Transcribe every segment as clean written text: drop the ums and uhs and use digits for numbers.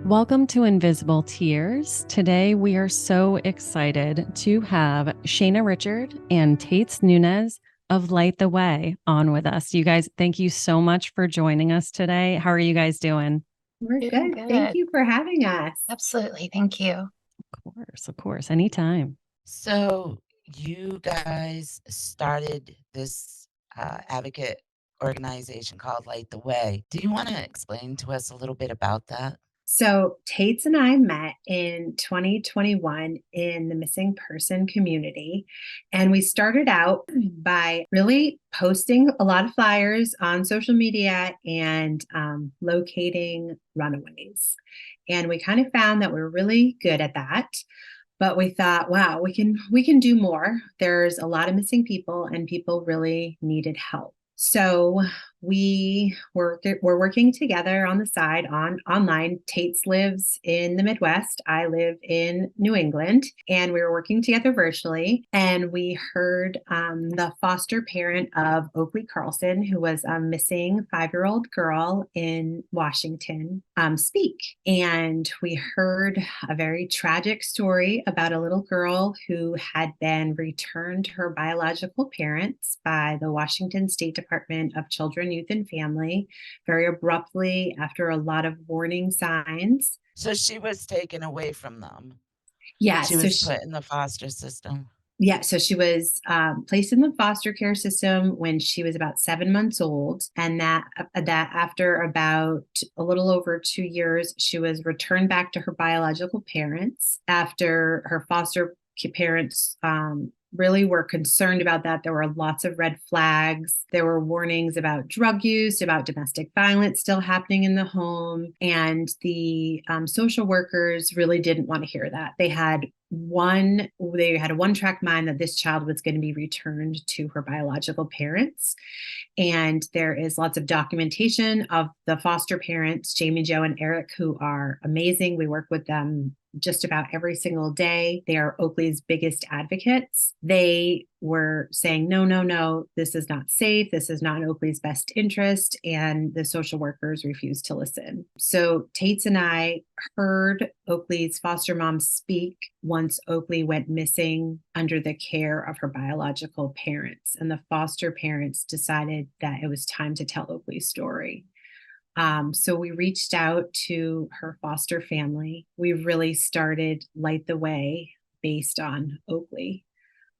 Welcome to Invisible Tears. Today, we are so excited to have Shayna Richard and Tates Nunez of Light the Way on with us. You guys, thank you so much for joining us today. How are you guys doing? We're Doing good. Thank good. you for having us. Absolutely. Thank you. Of course, anytime. So you guys started this advocate organization called Light the Way. Do you want to explain to us a little bit about that? So, Tates and I met in 2021 in the missing person community. And we started out by really posting a lot of flyers on social media and locating runaways. And we kind of found that we're really good at that. But we thought, wow, we can do more. There's a lot of missing people and people really needed help. So we're working together on the side online. Tates lives in the Midwest. I live in New England, and we were working together virtually. And we heard the foster parent of Oakley Carlson, who was a missing 5-year-old girl in Washington, speak. And we heard a very tragic story about a little girl who had been returned to her biological parents by the Washington State Department of Children, Youth, and Family very abruptly after a lot of warning signs. So she was taken away from them. Yes. She was put in the foster system. Yeah, so she was placed in the foster care system when she was about 7 months old, and that after about a little over 2 years, she was returned back to her biological parents after her foster parents really were concerned about that. There were lots of red flags. There were warnings about drug use, about domestic violence still happening in the home. And the social workers really didn't want to hear that. They had a one-track mind that this child was going to be returned to her biological parents. And there is lots of documentation of the foster parents, Jamie, Joe, and Eric, who are amazing. We work with them just about every single day. They are Oakley's biggest advocates. They were saying, no, no, no, this is not safe. This is not in Oakley's best interest. And the social workers refused to listen. So Tates and I heard Oakley's foster mom speak once Oakley went missing under the care of her biological parents. And the foster parents decided that it was time to tell Oakley's story. So we reached out to her foster family. We really started Light the Way based on Oakley.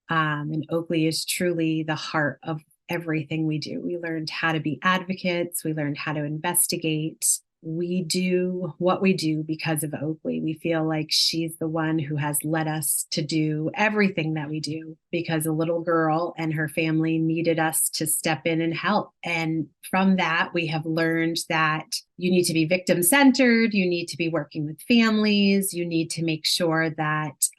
And Oakley is truly the heart of everything we do. We learned how to be advocates. We learned how to investigate. We do what we do because of Oakley. We feel like she's the one who has led us to do everything that we do because a little girl and her family needed us to step in and help. And from that, we have learned that you need to be victim-centered. You need to be working with families. You need to make sure that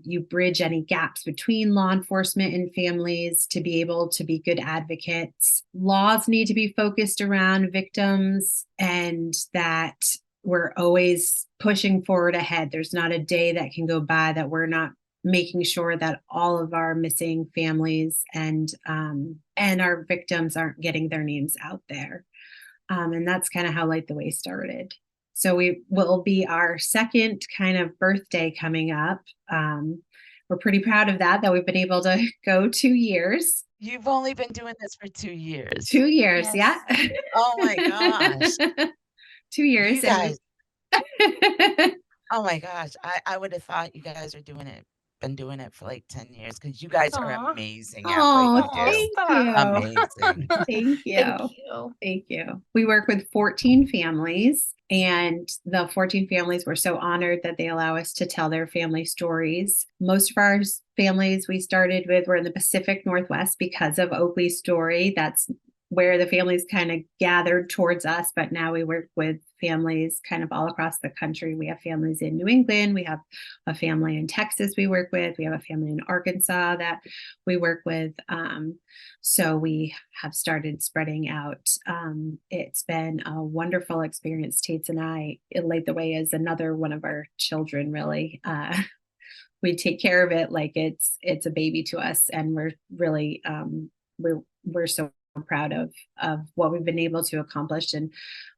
you bridge any gaps between law enforcement and families to be able to be good advocates. Laws need to be focused around victims, and that we're always pushing forward ahead. There's not a day that can go by that we're not making sure that all of our missing families and our victims aren't getting their names out there. And that's kind of how Light the Way started. So we will be our second kind of birthday coming up. We're pretty proud of that we've been able to go 2 years. You've only been doing this for 2 years. 2 years, Yes. yeah. Oh my gosh. 2 years. You guys. Oh my gosh. I would have thought you guys are been doing it for like 10 years because you guys are Aw. amazing at what you do. Thank you. Amazing. Thank you. Thank you. Thank you. We work with 14 families, and the 14 families were so honored that they allow us to tell their family stories. Most of our families we started with were in the Pacific Northwest because of Oakley's story. That's where the families kind of gathered towards us, but now we work with families kind of all across the country. We have families in New England. We have a family in Texas we work with. We have a family in Arkansas that we work with. So we have started spreading out. It's been a wonderful experience. Tates and I, Light the Way is another one of our children, really. We take care of it like it's a baby to us, and we're really we're so proud of what we've been able to accomplish, and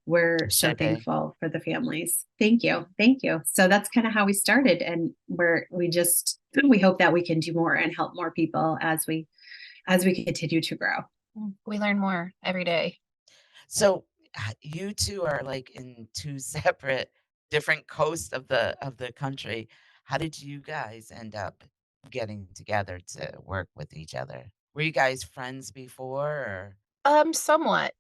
we're so Should be. thankful for the families. Thank you. Thank you. So that's kind of how we started, and we hope that we can do more and help more people as we continue to grow. We learn more every day. So, you 2 are, like, in 2 separate different coasts of the country. How did you guys end up getting together to work with each other? Were you guys friends before, or Somewhat.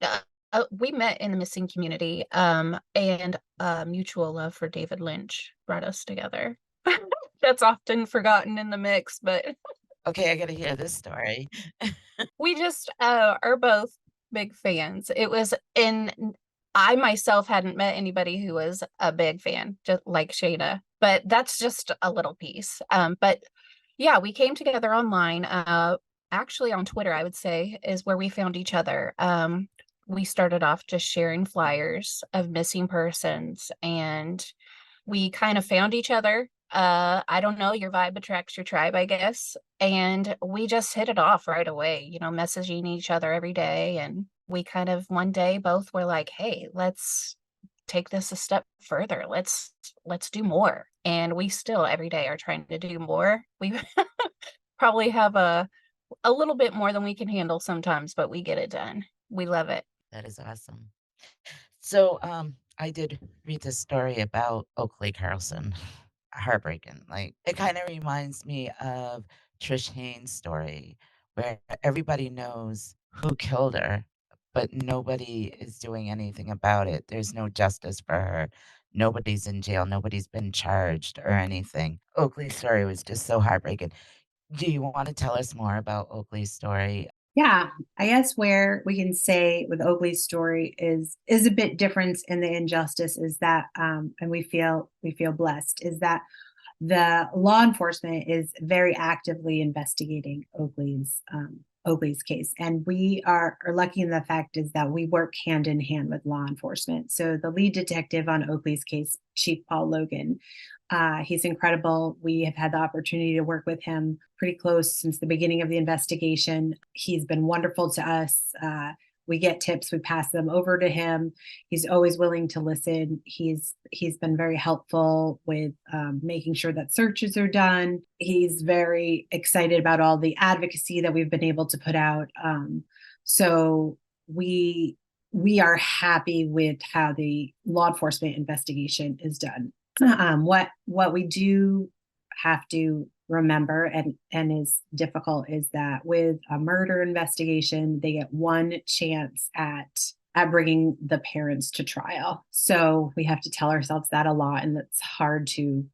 We met in the missing community, and mutual love for David Lynch brought us together. That's often forgotten in the mix, but Okay, I gotta hear this story. we just are both big fans. I myself hadn't met anybody who was a big fan, just like Shayna, but that's just a little piece. But yeah, we came together online. Actually on Twitter, I would say, is where we found each other. We started off just sharing flyers of missing persons, and we kind of found each other. I don't know, your vibe attracts your tribe, I guess. And we just hit it off right away, messaging each other every day. And we kind of one day both were like, hey, let's take this a step further. Let's do more. And we still every day are trying to do more. We probably have a little bit more than we can handle sometimes, but we get it done. We love it. That is awesome. So, I did read this story about Oakley Carlson. Heartbreaking. Like, it kinda reminds me of Trish Haynes' story, where everybody knows who killed her, but nobody is doing anything about it. There's no justice for her. Nobody's in jail. Nobody's been charged or anything. Oakley's story was just so heartbreaking. Do you wanna tell us more about Oakley's story? Yeah, I guess where we can say with Oakley's story is a bit different in the injustice is that, and we feel blessed, is that the law enforcement is very actively investigating Oakley's case, and we are lucky in the fact is that we work hand in hand with law enforcement. So the lead detective on Oakley's case, Chief Paul Logan, he's incredible. We have had the opportunity to work with him pretty close since the beginning of the investigation. He's been wonderful to us. We get tips, we pass them over to him. He's always willing to listen. He's been very helpful with making sure that searches are done. He's very excited about all the advocacy that we've been able to put out. So we are happy with how the law enforcement investigation is done. What we do have to remember and is difficult is that with a murder investigation, they get one chance at bringing the parents to trial. So we have to tell ourselves that a lot, and that's hard to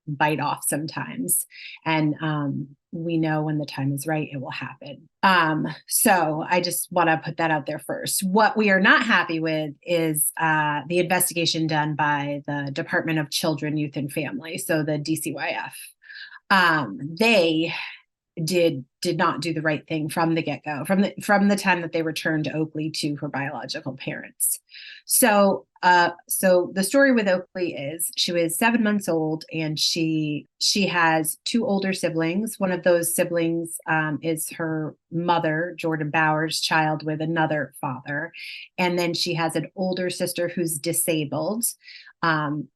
bite off sometimes. And we know when the time is right, it will happen. So I just want to put that out there first. What we are not happy with is the investigation done by the Department of Children, Youth, and Family, so the DCYF. They did not do the right thing from the get-go, from the time that they returned Oakley to her biological parents. So the story with Oakley is she was 7 months old, and she has two older siblings. One of those siblings is her mother, Jordan Bauer's child, with another father. And then she has an older sister who's disabled.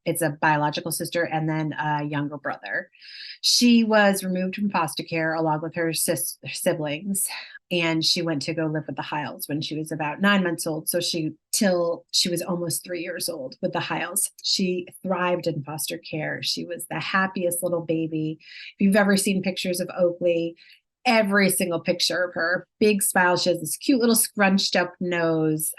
It's a biological sister, and then a younger brother. She was removed from foster care along with her siblings, and she went to go live with the Hiles when she was about 9 months old. So till she was almost 3 years old with the Hiles. She thrived in foster care. She was the happiest little baby. If you've ever seen pictures of Oakley, every single picture of her, big smile. She has this cute little scrunched up nose.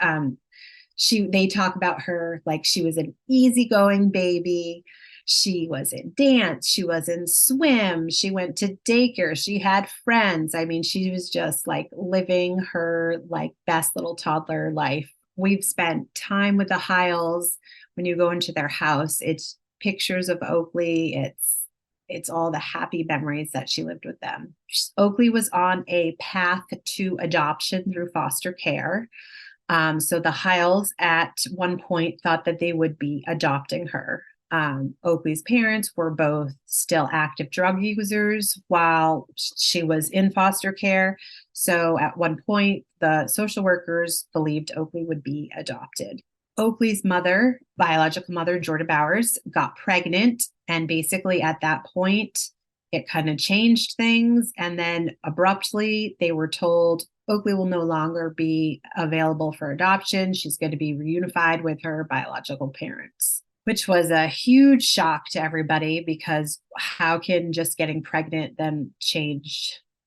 They talk about her like she was an easygoing baby. She was in dance. She was in swim. She went to daycare. She had friends. I mean, she was just like living her like best little toddler life. We've spent time with the Hiles. When you go into their house, it's pictures of Oakley. It's all the happy memories that she lived with them. Oakley was on a path to adoption through foster care. So the Hiles at one point thought that they would be adopting her. Oakley's parents were both still active drug users while she was in foster care. So at one point, the social workers believed Oakley would be adopted. Oakley's mother, biological mother, Jordan Bowers, got pregnant. And basically at that point, it kind of changed things. And then abruptly, they were told Oakley will no longer be available for adoption. She's going to be reunified with her biological parents, which was a huge shock to everybody, because how can just getting pregnant then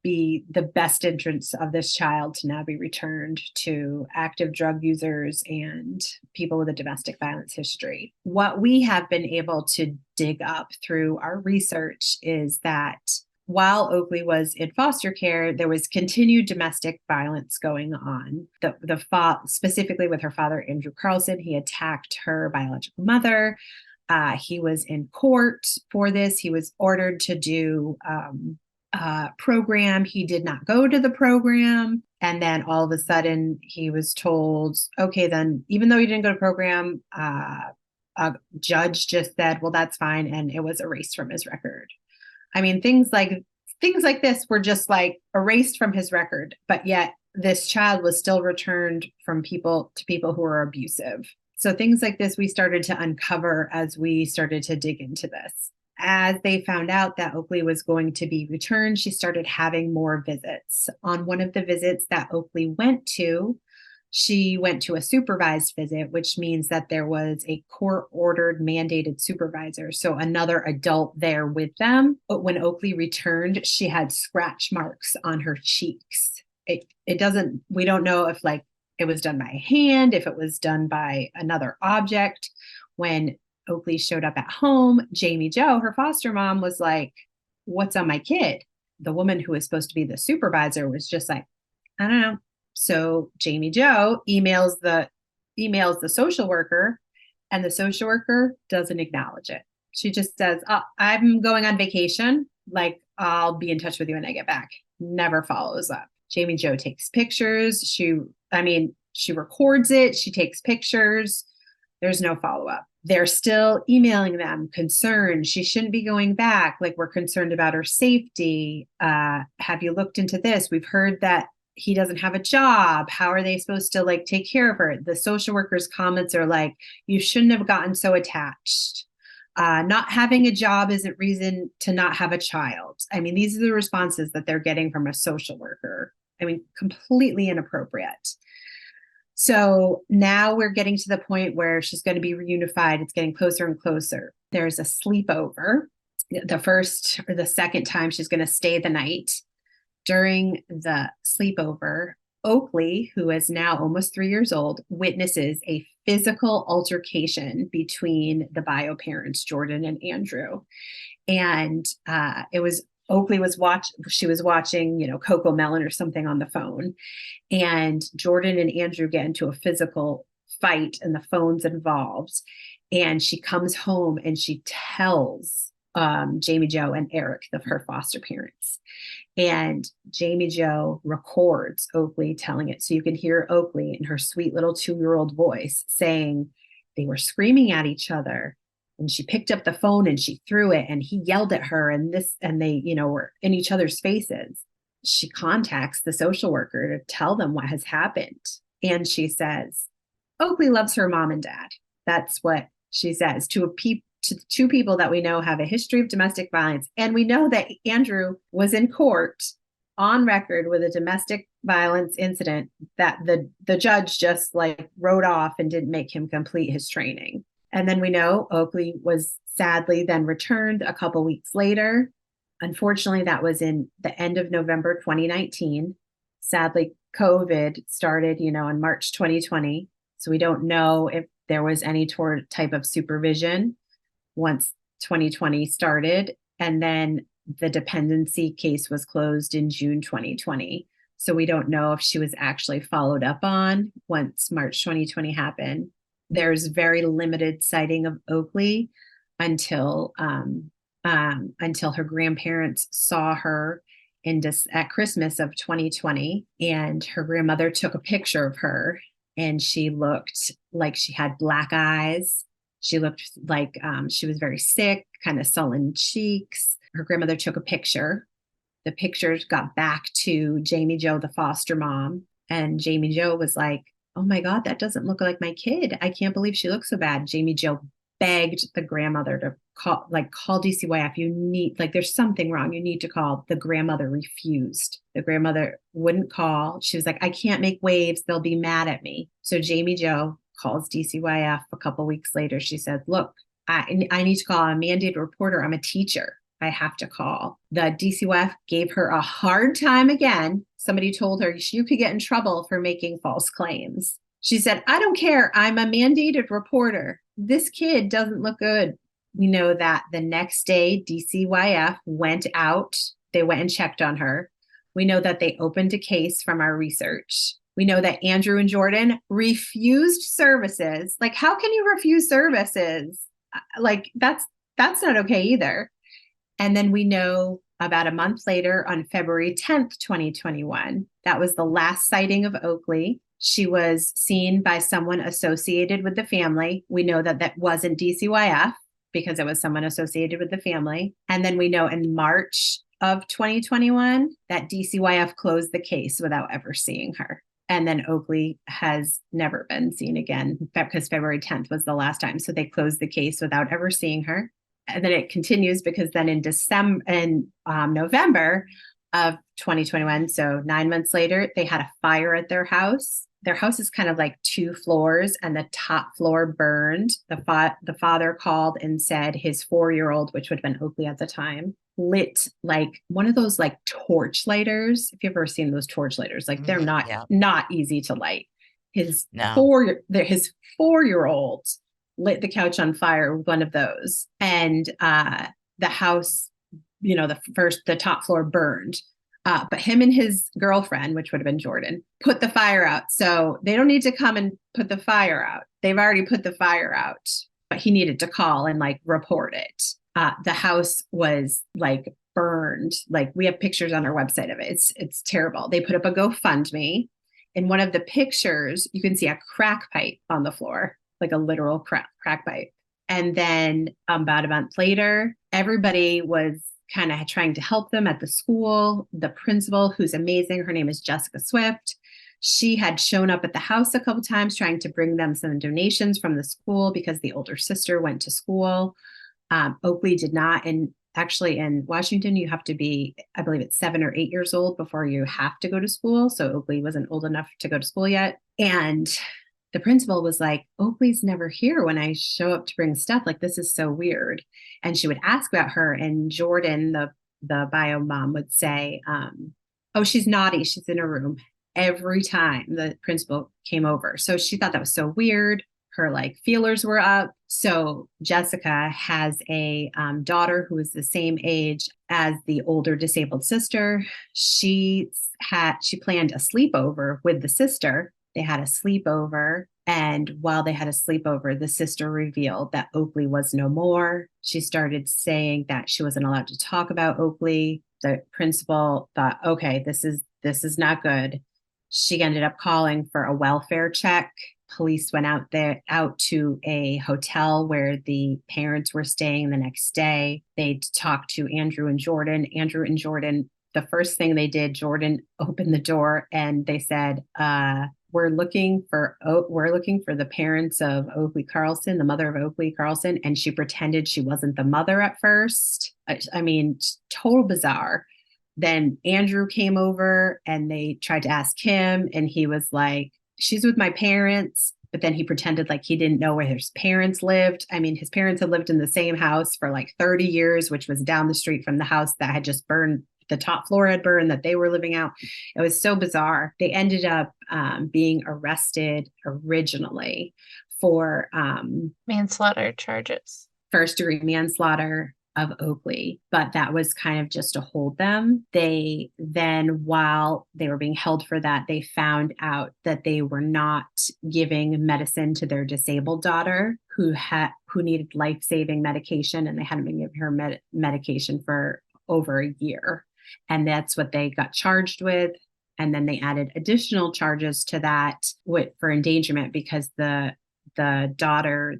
be the best interest of this child to now be returned to active drug users and people with a domestic violence history? What we have been able to dig up through our research is that while Oakley was in foster care, there was continued domestic violence going on. Specifically with her father, Andrew Carlson, he attacked her biological mother. He was in court for this. He was ordered to do a program. He did not go to the program. And then all of a sudden he was told, okay, then even though he didn't go to program, a judge just said, well, that's fine. And it was erased from his record. I mean, things like this were just like erased from his record, but yet this child was still returned from people who were abusive. So things like this we started to uncover as we started to dig into this. As they found out that Oakley was going to be returned, she started having more visits. On one of the visits that Oakley went to, she went to a supervised visit, which means that there was a court-ordered mandated supervisor, so another adult there with them. But when Oakley returned, she had scratch marks on her cheeks. We don't know if like it was done by hand, if it was done by another object. When Oakley showed up at home, Jamie Jo, her foster mom, was like, "What's on my kid?" The woman who was supposed to be the supervisor was just like, "I don't know." So Jamie Jo emails the social worker, and the social worker doesn't acknowledge it. She just says, "Oh, I'm going on vacation. Like, I'll be in touch with you when I get back." Never follows up. Jamie Jo takes pictures. She records it. She takes pictures. There's no follow-up. They're still emailing them, concerned. She shouldn't be going back. Like, we're concerned about her safety. Have you looked into this? We've heard that he doesn't have a job. How are they supposed to like take care of her? The social worker's comments are like, you shouldn't have gotten so attached. Not having a job isn't reason to not have a child. I mean, these are the responses that they're getting from a social worker. I mean, completely inappropriate. So now we're getting to the point where she's going to be reunified. It's getting closer and closer. There's a sleepover. The first or the second time she's going to stay the night. During the sleepover, Oakley, who is now almost 3 years old, witnesses a physical altercation between the bio parents, Jordan and Andrew. And Oakley was watching, Coco Melon or something on the phone. And Jordan and Andrew get into a physical fight and the phone's involved. And she comes home and she tells Jamie Jo and Eric, her foster parents. And Jamie Jo records Oakley telling it. So you can hear Oakley in her sweet little 2-year-old voice saying they were screaming at each other. And she picked up the phone and she threw it and he yelled at her and they, were in each other's faces. She contacts the social worker to tell them what has happened. And she says, Oakley loves her mom and dad. That's what she says to two people that we know have a history of domestic violence. And we know that Andrew was in court on record with a domestic violence incident that the judge just like wrote off and didn't make him complete his training. And then we know Oakley was sadly then returned a couple weeks later. Unfortunately, that was in the end of November 2019. Sadly, COVID started, in March 2020. So we don't know if there was any type of supervision once 2020 started. And then the dependency case was closed in June 2020. So we don't know if she was actually followed up on once March 2020 happened. There's very limited sighting of Oakley until her grandparents saw her at Christmas of 2020, and her grandmother took a picture of her, and she looked like she had black eyes. She looked like she was very sick, kind of sullen cheeks. Her grandmother took a picture. The pictures got back to Jamie Jo, the foster mom. And Jamie Jo was like, oh my God, that doesn't look like my kid. I can't believe she looks so bad. Jamie Jo begged the grandmother to call DCYF. You need, like, there's something wrong. You need to call. The grandmother refused. The grandmother wouldn't call. She was like, I can't make waves. They'll be mad at me. So Jamie Jo calls DCYF a couple of weeks later. She said, look, I need to call. I'm a mandated reporter. I'm a teacher. I have to call. The DCYF gave her a hard time again. Somebody told her you could get in trouble for making false claims. She said, I don't care. I'm a mandated reporter. This kid doesn't look good. We know that the next day, DCYF went out. They went and checked on her. We know that they opened a case from our research. We know that Andrew and Jordan refused services. Like, how can you refuse services? Like, that's not okay either. And then we know about a month later, on February 10th, 2021, that was the last sighting of Oakley. She was seen by someone associated with the family. We know that that wasn't DCYF because it was someone associated with the family. And then we know in March of 2021 that DCYF closed the case without ever seeing her. And then Oakley has never been seen again because February 10th was the last time. So they closed the case without ever seeing her. And then it continues because then in November of 2021, so 9 months later, they had a fire at their house. Their house is kind of like 2 floors and the top floor burned. The father called and said his 4-year-old, which would have been Oakley at the time, lit like one of those like torch lighters. If you've ever seen those torch lighters, like they're not easy to light. His 4-year-old lit the couch on fire with one of those. And the house, the top floor burned. But him and his girlfriend, which would have been Jordan, put the fire out. So they don't need to come and put the fire out. They've already put the fire out, but he needed to call and like report it. The house was like burned. Like, we have pictures on our website of it. It's terrible. They put up a GoFundMe. In one of the pictures, you can see a crack pipe on the floor, like a literal crack pipe. And then about a month later, everybody was kind of trying to help them at the school. The principal, who's amazing, her name is Jessica Swift. She had shown up at the house a couple times trying to bring them some donations from the school because the older sister went to school. Oakley did not. And actually in Washington, you have to be, I believe it's 7 or 8 years old before you have to go to school. So Oakley wasn't old enough to go to school yet. And the principal was like, Oakley's never here when I show up to bring stuff. Like, this is so weird. And she would ask about her. And Jordan, the bio mom, would say, oh, she's naughty. She's in her room every time the principal came over. So she thought that was so weird. Her like feelers were up. So Jessica has a daughter who is the same age as the older disabled sister. She planned a sleepover with the sister. They had a sleepover, and while they had a sleepover, the sister revealed that Oakley was no more. She started saying that she wasn't allowed to talk about Oakley. The principal thought, okay, this is not good. She ended up calling for a welfare check. Police went out to a hotel where the parents were staying the next day. They talked to Andrew and Jordan. Andrew and Jordan, the first thing they did, Jordan opened the door and they said, we're looking for the parents of Oakley Carlson, the mother of Oakley Carlson. And she pretended she wasn't the mother at first. I mean, total bizarre. Then Andrew came over and they tried to ask him. And he was like, she's with my parents. But then he pretended like he didn't know where his parents lived. I mean, his parents had lived in the same house for like 30 years, which was down the street from the house that had just burned. The top floor had burned that they were living out. It was so bizarre. They ended up being arrested originally for manslaughter charges, first-degree manslaughter of Oakley, but that was kind of just to hold them. They then, while they were being held for that, they found out that they were not giving medicine to their disabled daughter who needed life-saving medication, and they hadn't been giving her medication for over a year. And that's what they got charged with. And then they added additional charges to that for endangerment because the the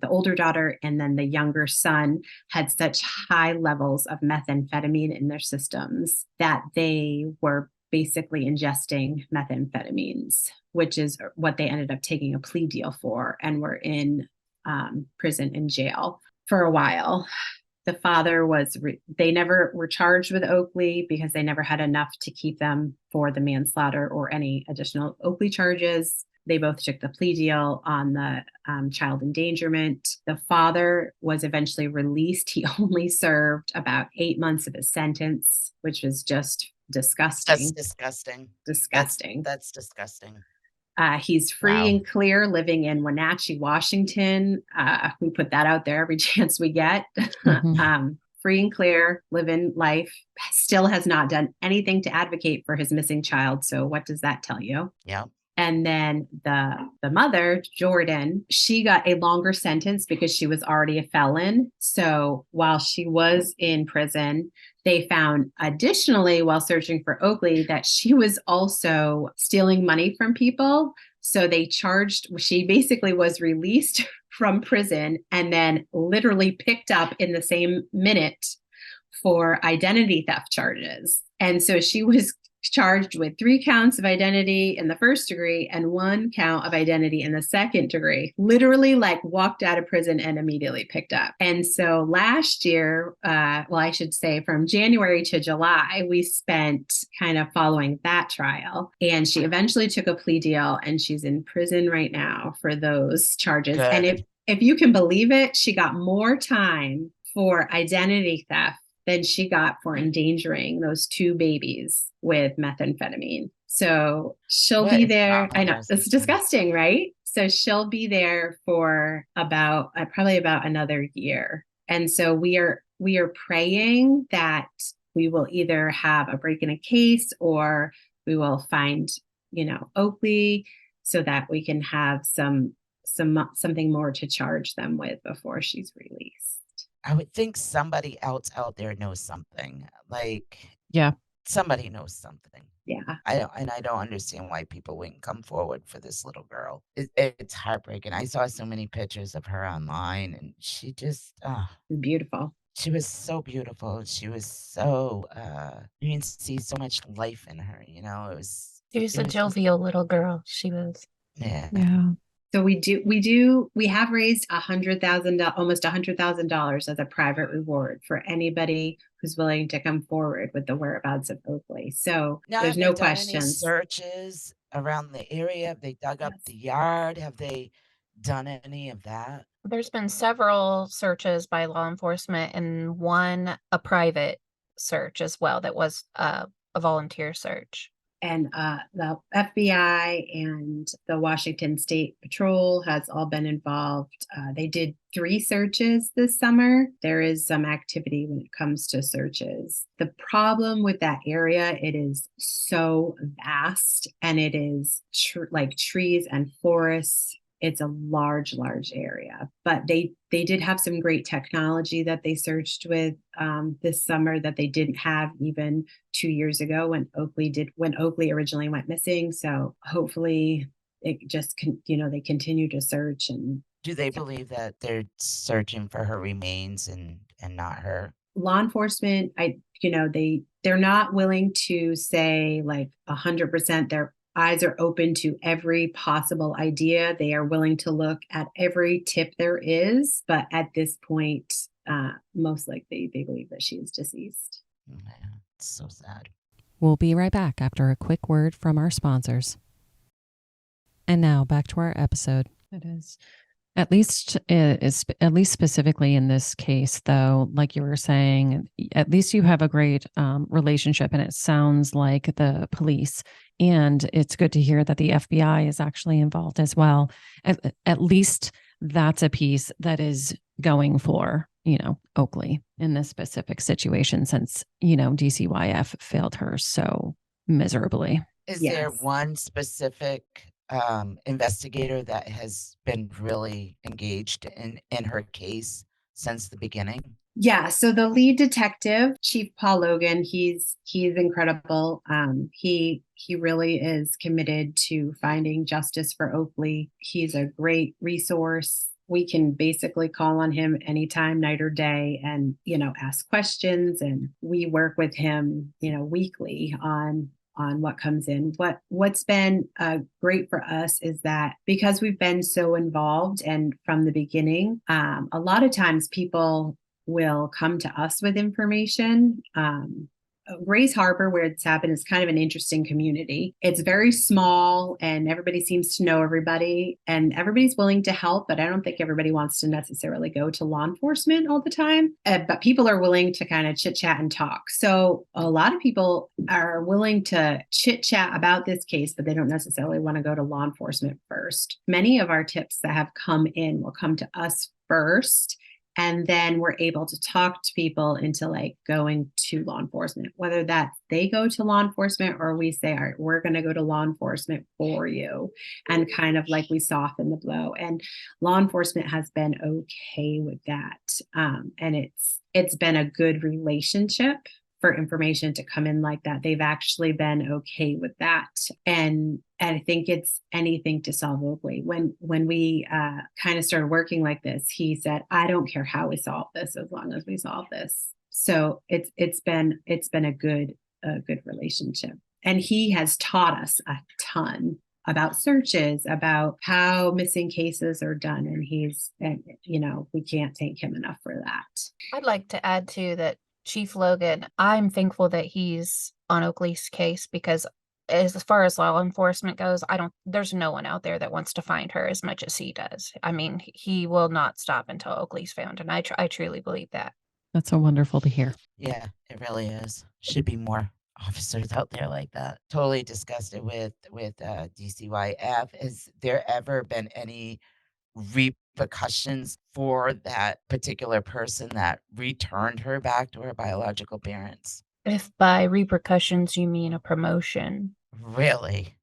older daughter, and then the younger son had such high levels of methamphetamine in their systems that they were basically ingesting methamphetamines, which is what they ended up taking a plea deal for, and were in prison and jail for a while. The father they never were charged with Oakley because they never had enough to keep them for the manslaughter or any additional Oakley charges. They both took the plea deal on the child endangerment. The father was eventually released. He only served about 8 months of his sentence, which was just disgusting. That's disgusting. Disgusting. That's disgusting. He's free and clear, living in Wenatchee, Washington. We put that out there every chance we get. Free and clear, living life. Still has not done anything to advocate for his missing child. So what does that tell you? Yeah. And then the mother, Jordan, she got a longer sentence because she was already a felon. So while she was in prison, they found additionally, while searching for Oakley, that she was also stealing money from people. So she basically was released from prison and then literally picked up in the same minute for identity theft charges. And so she was charged with 3 counts of identity in the first degree and 1 count of identity in the second degree, literally like walked out of prison and immediately picked up. And so last year, I should say from January to July, we spent kind of following that trial. And she eventually took a plea deal and she's in prison right now for those charges. Good. And if you can believe it, she got more time for identity theft than she got for endangering those 2 babies with methamphetamine. So she'll be there. I know it's disgusting, right? So she'll be there for probably about another year. And so we are praying that we will either have a break in a case or we will find, Oakley so that we can have something more to charge them with before she's released. I would think somebody else out there knows something. Somebody knows something. Yeah. I don't understand why people wouldn't come forward for this little girl. It's heartbreaking. I saw so many pictures of her online, and she just beautiful. She was so beautiful. She was so you can see so much life in her. She was a jovial little girl. She was. Yeah. So we have raised almost $100,000 as a private reward for anybody who's willing to come forward with the whereabouts of Oakley. So now, there's no questions. Any searches around the area? Have they dug up the yard? Have they done any of that? There's been several searches by law enforcement and one a private search as well that was a volunteer search. And the FBI and the Washington State Patrol has all been involved. They did 3 searches this summer. There is some activity when it comes to searches. The problem with that area, it is so vast and it is like trees and forests. It's a large area, but they did have some great technology that they searched with this summer that they didn't have even 2 years ago when Oakley originally went missing. So hopefully it just they continue to search. And do they believe that they're searching for her remains and not her? Law enforcement, they're not willing to say like 100%. Their eyes are open to every possible idea. They are willing to look at every tip there is, but at this point, most likely they believe that she is deceased. Man, it's so sad. We'll be right back after a quick word from our sponsors. And now back to our episode. It is. At least specifically in this case, though, like you were saying, at least you have a great relationship, and it sounds like the police. And it's good to hear that the FBI is actually involved as well. At least that's a piece that is going for, Oakley in this specific situation, since, DCYF failed her so miserably. Is there one specific investigator that has been really engaged in her case since the beginning? Yeah, so the lead detective, Chief Paul Logan, he's incredible. He really is committed to finding justice for Oakley. He's a great resource. We can basically call on him anytime, night or day, and ask questions. And we work with him, weekly on what comes in. What's been great for us is that because we've been so involved and from the beginning, a lot of times people will come to us with information. Grays Harbor, where it's happened, is kind of an interesting community. It's very small and everybody seems to know everybody and everybody's willing to help, but I don't think everybody wants to necessarily go to law enforcement all the time. But people are willing to kind of chit chat and talk. So a lot of people are willing to chit chat about this case, but they don't necessarily want to go to law enforcement first. Many of our tips that have come in will come to us first. And then we're able to talk to people into like going to law enforcement, whether that they go to law enforcement or we say, all right, we're going to go to law enforcement for you. And kind of like we soften the blow. And law enforcement has been okay with that. And it's been a good relationship for information to come in like that. They've actually been okay with that. And I think it's anything to solve Oakley. When we kind of started working like this, he said, I don't care how we solve this as long as we solve this. So it's been a good relationship. And he has taught us a ton about searches, about how missing cases are done. And we can't thank him enough for that. I'd like to add too that Chief Logan, I'm thankful that he's on Oakley's case because as far as law enforcement goes, there's no one out there that wants to find her as much as he does. I mean, he will not stop until Oakley's found. And I truly believe that. That's so wonderful to hear. Yeah, it really is. Should be more officers out there like that. Totally disgusted with DCYF. Has there ever been any repercussions for that particular person that returned her back to her biological parents? If by repercussions you mean a promotion. Really?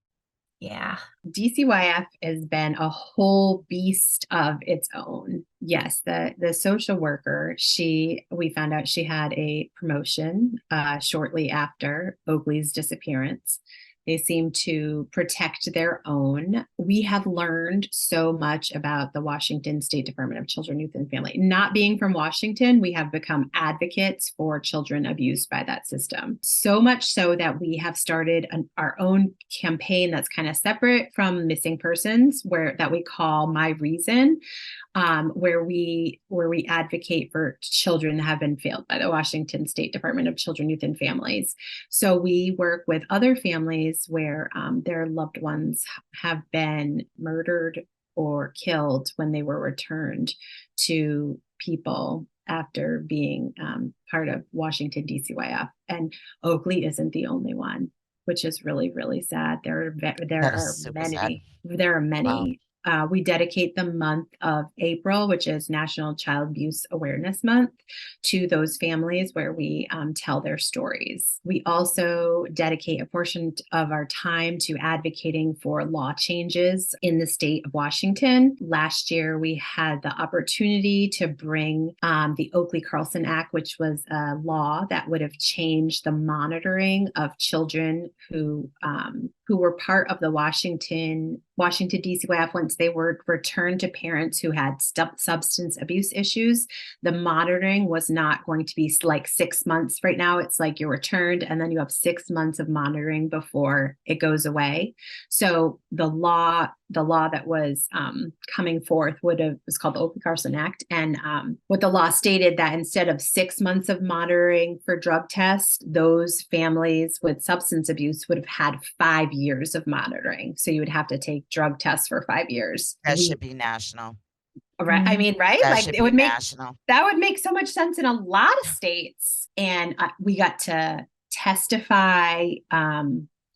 Yeah. DCYF has been a whole beast of its own. Yes, the social worker, we found out she had a promotion shortly after Oakley's disappearance. They seem to protect their own. We have learned so much about the Washington State Department of Children, Youth, and Family. Not being from Washington, we have become advocates for children abused by that system. So much so that we have started our own campaign that's kind of separate from missing persons, that we call My Reason. Where we advocate for children that have been failed by the Washington State Department of Children, Youth, and Families. So we work with other families where their loved ones have been murdered or killed when they were returned to people after being part of Washington DCYF. And Oakley isn't the only one, which is really, really sad. There are many. Wow. We dedicate the month of April, which is National Child Abuse Awareness Month, to those families where we tell their stories. We also dedicate a portion of our time to advocating for law changes in the state of Washington. Last year, we had the opportunity to bring the Oakley Carlson Act, which was a law that would have changed the monitoring of children who were part of the Washington DCYF once they were returned to parents who had substance abuse issues. The monitoring was not going to be like 6 months. Right now, it's like you're returned and then you have 6 months of monitoring before it goes away. So the law that was coming forth was called the Oakley Carlson Act. And what the law stated that instead of 6 months of monitoring for drug tests, those families with substance abuse would have had 5 years of monitoring. So you would have to take drug tests for 5 years. That should be national. Right. I mean, right? That Like should it would be make national. that would make so much sense in a lot of states. And we got to testify.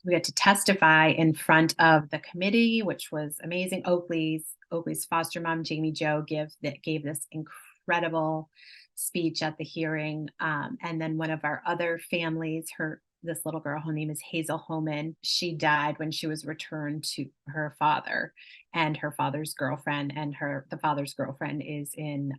We got to testify in front of the committee, which was amazing. Oakley's foster mom, Jamie Jo, gave this incredible speech at the hearing. And then one of our other families, this little girl, her name is Hazel Homan. She died when she was returned to her father and her father's girlfriend. And the father's girlfriend is in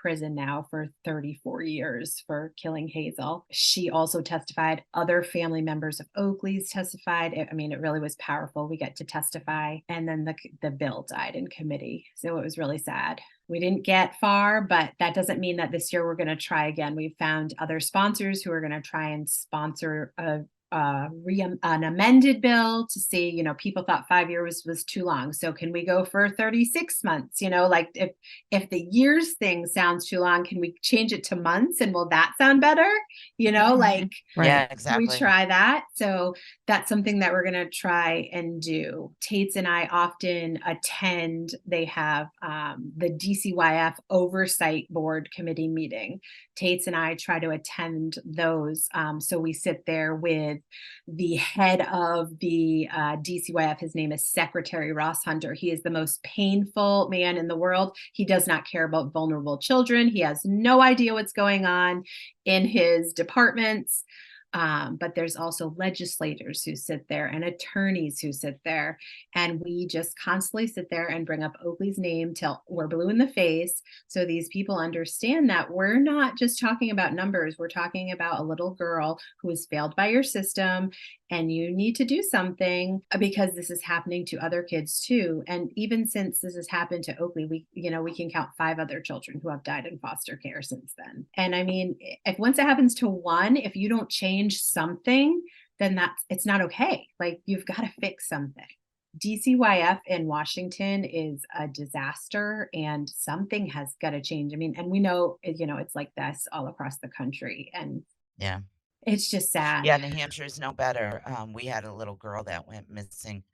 prison now for 34 years for killing Hazel. She also testified. Other family members of Oakley's testified. I mean, it really was powerful. We got to testify. And then the bill died in committee. So it was really sad. We didn't get far, but that doesn't mean that this year we're going to try again. We've found other sponsors who are going to try and sponsor an amended bill to see, you know, people thought 5 years was too long. So can we go for 36 months? You know, like if the years thing sounds too long, can we change it to months? And will that sound better? You know, like, Yeah, we exactly. try that. So that's something that we're going to try and do. Tates and I often attend. They have the DCYF Oversight Board Committee meeting. Tates and I try to attend those. So we sit there with the head of the DCYF. His name is Secretary Ross Hunter. He is the most painful man in the world. He does not care about vulnerable children. He has no idea what's going on in his departments. But there's also legislators who sit there and attorneys who sit there. And we just constantly sit there and bring up Oakley's name till we're blue in the face. So these people understand that we're not just talking about numbers. We're talking about a little girl who was failed by your system, and you need to do something because this is happening to other kids too. And even since this has happened to Oakley, we can count 5 other children who have died in foster care since then. And I mean, if once it happens to one, if you don't change something, then it's not okay. Like, you've got to fix something. DCYF in Washington is a disaster, and something has got to change. I mean, and we know, you know, it's like this all across the country, and Yeah. it's just sad. Yeah, New Hampshire is no better. We had a little girl that went missing,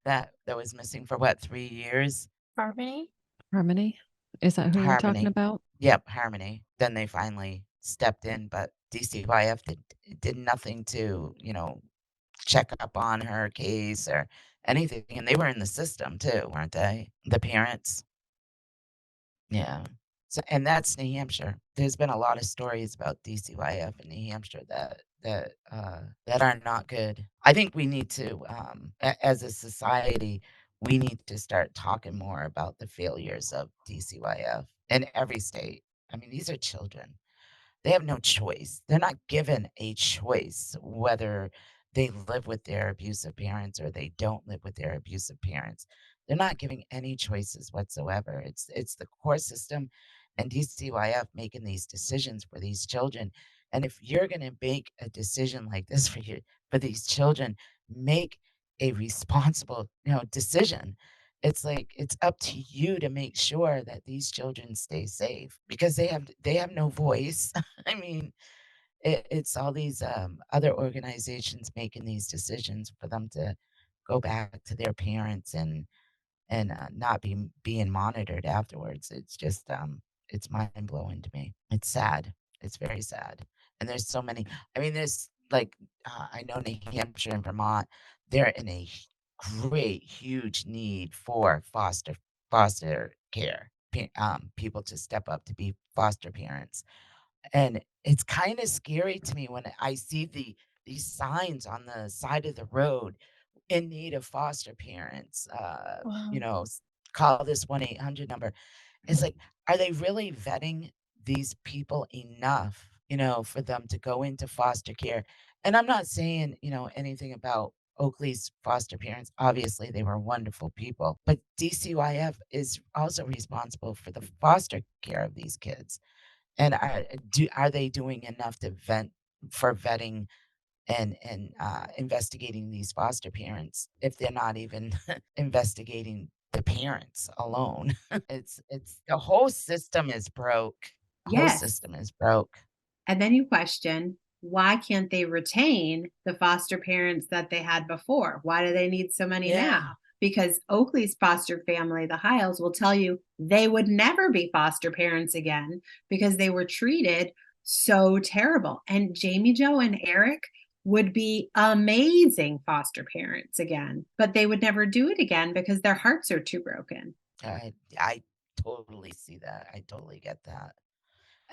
that was missing for what, 3 years? Harmony? Harmony? Is that who you're talking Harmony. about? Yep, Harmony. Then they finally stepped in, but DCYF did nothing to, you know, check up on her case or anything, and they were in the system too, weren't they? The parents. Yeah. So, and that's New Hampshire. There's been a lot of stories about DCYF in New Hampshire that are not good. I think we need to, as a society, we need to start talking more about the failures of DCYF in every state. I mean, these are children. They have no choice. They're not given a choice whether they live with their abusive parents or they don't live with their abusive parents. They're not giving any choices whatsoever. It's the court system and DCYF making these decisions for these children. And if you're going to make a decision like this for these children, make a responsible, you know, decision. It's like it's up to you to make sure that these children stay safe because they have no voice. I mean, it's all these other organizations making these decisions for them to go back to their parents and not being monitored afterwards. It's just it's mind blowing to me. It's sad. It's very sad. And there's so many. I mean, there's like I know New Hampshire and Vermont. They're in a great, huge need for foster care. People to step up to be foster parents. And it's kinda scary to me when I see these signs on the side of the road, "In need of foster parents," you Wow. know, "Call this 1-800 number." It's like, are they really vetting these people enough, you know, for them to go into foster care? And I'm not saying, you know, anything about Oakley's foster parents. Obviously, they were wonderful people, but DCYF is also responsible for the foster care of these kids. And are they doing enough to vetting and investigating these foster parents if they're not even investigating the parents alone? It's the whole system is broke. The whole Yes. system is broke. And then you question, why can't they retain the foster parents that they had before? Why do they need so many Yeah. now? Because Oakley's foster family, the Hiles, will tell you they would never be foster parents again because they were treated so terrible. And Jamie Joe and Eric would be amazing foster parents again, but they would never do it again because their hearts are too broken. I totally see that. I totally get that.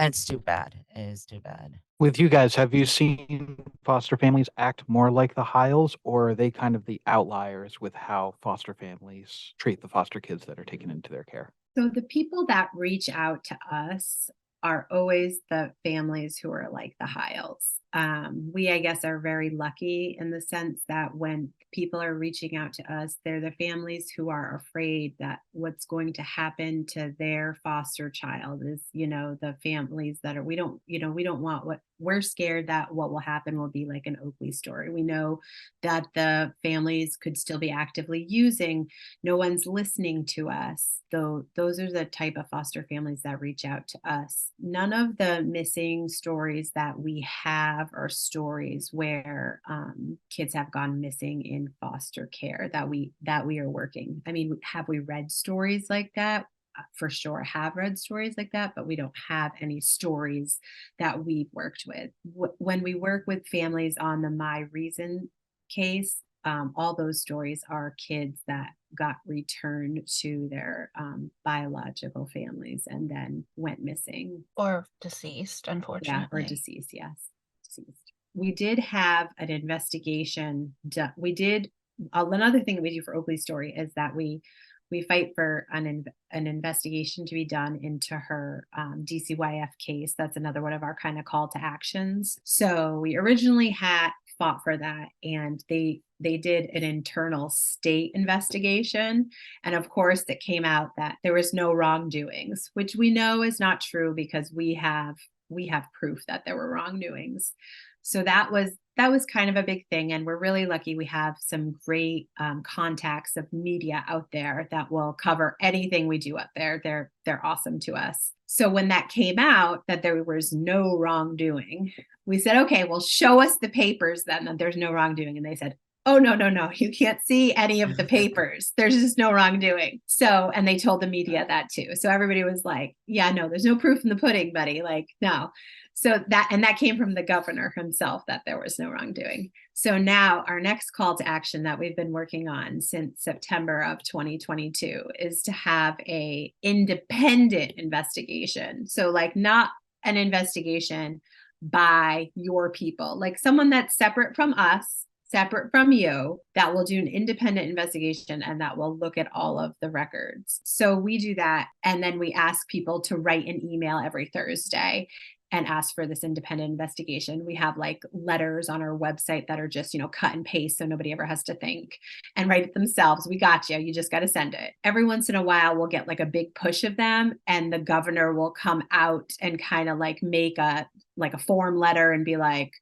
And it's too bad. It is too bad. With you guys, have you seen foster families act more like the Hiles, or are they kind of the outliers with how foster families treat the foster kids that are taken into their care? So the people that reach out to us are always the families who are like the Hiles. We, I guess, are very lucky in the sense that when people are reaching out to us, they're the families who are afraid that what's going to happen to their foster child is, the families that are, we don't want what we're scared that what will happen will be like an Oakley story. We know that the families could still be actively using. No one's listening to us. Though those are the type of foster families that reach out to us. None of the missing stories that we have are stories where kids have gone missing in foster care that we are working. I mean, have we read stories like that? For sure have read stories like that, but we don't have any stories that we've worked with. When we work with families on the My Reason case, all those stories are kids that got returned to their biological families and then went missing. Or deceased, unfortunately. Yeah, or deceased, yes. Deceased. We did have an investigation. Another thing that we do for Oakley's story is that we fight for an investigation to be done into her DCYF case. That's another one of our kind of call to actions. So we originally had fought for that, and they did an internal state investigation. And of course, it came out that there was no wrongdoings, which we know is not true because we have proof that there were wrongdoings. So that was kind of a big thing. And we're really lucky we have some great contacts of media out there that will cover anything we do up there. They're awesome to us. So when that came out that there was no wrongdoing, we said, okay, well, show us the papers then that there's no wrongdoing. And they said, oh, no, you can't see any of the papers. There's just no wrongdoing. So, and they told the media that too. So everybody was like, yeah, no, there's no proof in the pudding, buddy. Like, no. So that came from the governor himself that there was no wrongdoing. So now our next call to action that we've been working on since September of 2022 is to have a independent investigation. So like not an investigation by your people, like someone that's separate from us, separate from you, that will do an independent investigation and that will look at all of the records. So we do that. And then we ask people to write an email every Thursday and ask for this independent investigation. We have like letters on our website that are just, cut and paste so nobody ever has to think and write it themselves. We got you. You just got to send it. Every once in a while, we'll get like a big push of them and the governor will come out and kind of like make a form letter and be like,